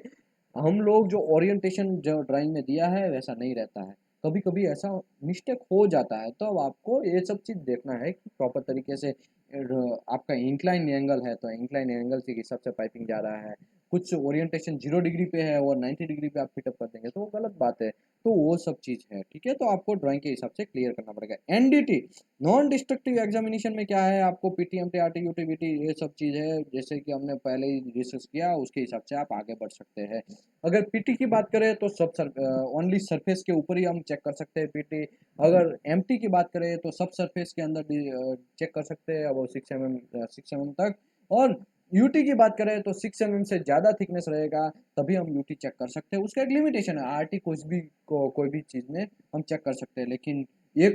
हम लोग जो ओरिएंटेशन जो ड्राइंग में दिया है वैसा नहीं रहता है, कभी कभी ऐसा मिस्टेक हो जाता है, तो अब आपको ये सब चीज़ देखना है कि प्रॉपर तरीके से आपका इंक्लाइन एंगल है तो इंक्लाइन एंगल के हिसाब से पाइपिंग जा रहा है, कुछ ओरिएंटेशन 0 डिग्री पे है और 90 डिग्री पे आप फिटअप कर देंगे तो वो गलत बात है। तो वो सब चीज़ है, ठीक है, तो आपको ड्राइंग के हिसाब से क्लियर करना पड़ेगा। एनडीटी, नॉन डिस्ट्रक्टिव एग्जामिनेशन में क्या है, आपको पीटीएमटी आरटी यूटीबीटी ये सब चीज़ है, जैसे कि हमने पहले ही डिस्कस किया, उसके हिसाब से आप आगे बढ़ सकते हैं। अगर पीटी की बात करें तो सब ओनली सरफेस के ऊपर ही हम चेक कर सकते हैं पीटी। अगर एमटी की बात करें तो सब सरफेस के अंदर चेक कर सकते हैं अब 6 mm तक। और यूटी की बात करें तो 6 mm से ज़्यादा थिकनेस रहेगा तभी हम यूटी चेक कर सकते हैं, उसका एक लिमिटेशन है। आरटी कुछ भी कोई भी चीज़ में हम चेक कर सकते हैं, लेकिन एक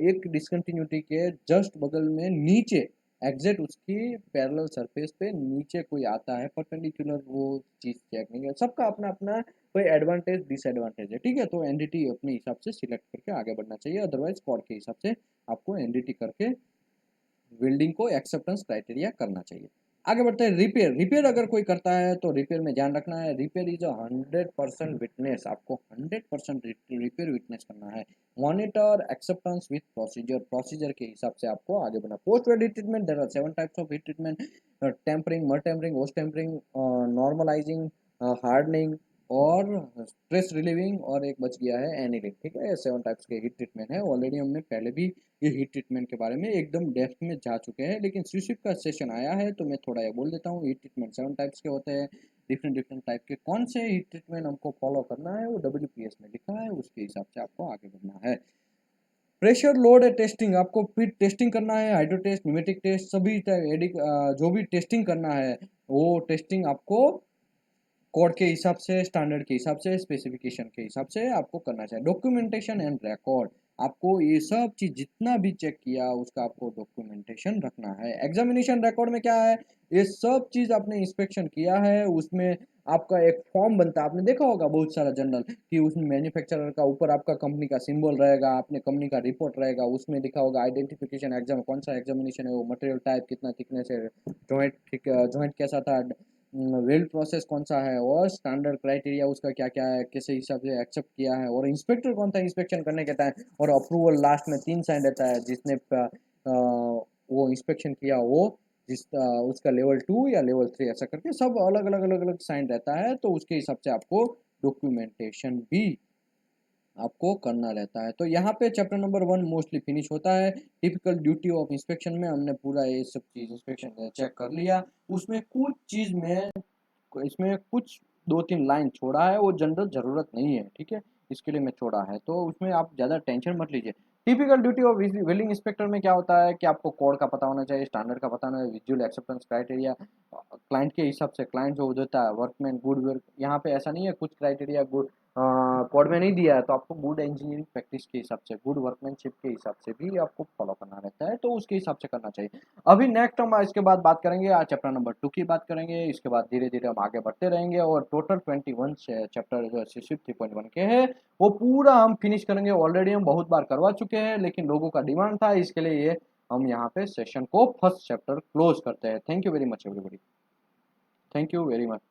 एक डिसकंटिन्यूटी के जस्ट बगल में नीचे एग्जैक्ट उसकी पैरेलल सरफेस पे नीचे कोई आता है परपेंडिकुलर, वो चीज़ चेक नहीं है। सबका अपना अपना कोई एडवांटेज डिसएडवांटेज है, ठीक है, तो एनडीटी अपने हिसाब से सिलेक्ट करके आगे बढ़ना चाहिए, अदरवाइज कोड के हिसाब से आपको एनडीटी करके वेल्डिंग को एक्सेप्टेंस क्राइटेरिया करना चाहिए। आगे बढ़ते हैं। रिपेयर, रिपेयर अगर कोई करता है तो रिपेयर में ध्यान रखना है, रिपेयर इज अ 100% विटनेस, आपको 100% रिपेयर विटनेस करना है। Monitor acceptance with procedure, procedure के हिसाब से आपको आगे बढ़ना। Post weld heat treatment, there are 7 types of heat treatment, tempering, martempering, austempering, normalizing, hardening और स्ट्रेस रिलीविंग, और एक बच गया है एनिलिंग, ठीक है। 7 टाइप्स के हीट ट्रीटमेंट है, ऑलरेडी हमने पहले भी ये हीट ट्रीटमेंट के बारे में एकदम डेप्थ में जा चुके हैं, लेकिन सीशिप का सेशन आया है तो मैं थोड़ा ये बोल देता हूँ। हीट ट्रीटमेंट 7 टाइप्स के होते हैं, डिफरेंट डिफरेंट टाइप के कौन से हीट ट्रीटमेंट हमको फॉलो करना है वो डब्ल्यूपीएस में लिखा है, उसके हिसाब से आपको आगे बढ़ना है। प्रेशर लोड टेस्टिंग, आपको फिर टेस्टिंग करना है, हाइड्रो टेस्ट, न्यूमेटिक टेस्ट, सभी जो भी टेस्टिंग करना है वो टेस्टिंग आपको कोड के हिसाब से, स्टैंडर्ड के हिसाब से, स्पेसिफिकेशन के हिसाब से आपको करना चाहिए। डॉक्यूमेंटेशन एंड रिकॉर्ड, आपको ये सब चीज जितना भी चेक किया उसका आपको डॉक्यूमेंटेशन रखना है। एग्जामिनेशन रिकॉर्ड में क्या है, ये सब चीज आपने इंस्पेक्शन किया है उसमें आपका एक फॉर्म बनता है, आपने देखा होगा बहुत सारा जनरल कि उसमें मैन्युफैक्चरर का ऊपर आपका कंपनी का सिंबल रहेगा, अपने कंपनी का रिपोर्ट रहेगा, उसमें लिखा होगा आइडेंटिफिकेशन एग्जाम कौन सा एग्जामिनेशन है, वो मटेरियल टाइप कितना थिकनेस है, जॉइंट कैसा था, वेल्ड प्रोसेस कौन सा है, और स्टैंडर्ड क्राइटेरिया उसका क्या क्या है, किस हिसाब से एक्सेप्ट किया है, और इंस्पेक्टर कौन था इंस्पेक्शन करने के टाइम, और अप्रूवल लास्ट में 3 साइन रहता है, जिसने वो इंस्पेक्शन किया वो उसका लेवल 2 या लेवल 3 ऐसा करके सब अलग अलग अलग अलग साइन रहता है, तो उसके हिसाब से आपको डॉक्यूमेंटेशन भी आपको करना रहता है। तो यहाँ पे चैप्टर नंबर 1 मोस्टली फिनिश होता है। टिपिकल ड्यूटी ऑफ इंस्पेक्शन में हमने पूरा ये सब चीज़ इंस्पेक्शन चेक कर लिया, उसमें कुछ चीज़ में इसमें कुछ 2-3 लाइन छोड़ा है, वो जनरल ज़रूरत नहीं है, ठीक है? इसके लिए मैं छोड़ा है, तो उसमें आप ज़्यादा टेंशन मत लीजिए। Typical duty of welding inspector में क्या होता है कि आपको कोड का पता होना चाहिए, स्टैंडर्ड का पता होना चाहिए, विजुअल एक्सेप्टेंस क्राइटेरिया, क्लाइंट के हिसाब से, क्लाइंट जो देता है वर्कमैन गुड वर्क, यहाँ पे ऐसा नहीं है कुछ क्राइटेरिया गुड कोड में नहीं दिया है, तो आपको गुड इंजीनियरिंग प्रैक्टिस के हिसाब से, गुड वर्कमैनशिप के हिसाब से भी आपको फॉलो करना रहता है, तो उसके हिसाब से करना चाहिए। अभी नेक्स्ट हम इसके बाद बात करेंगे, आज चैप्टर नंबर 2 की बात करेंगे, इसके बाद धीरे धीरे हम आगे बढ़ते रहेंगे, और टोटल 21 चैप्टर जो शिप 3.1 के हैं वो पूरा हम फिनिश करेंगे। ऑलरेडी हम बहुत बार करवा चुके हैं, लेकिन लोगों का डिमांड था, इसके लिए ये हम यहाँ पे सेशन को फर्स्ट चैप्टर क्लोज करते हैं। Thank you very much everybody, thank you very much.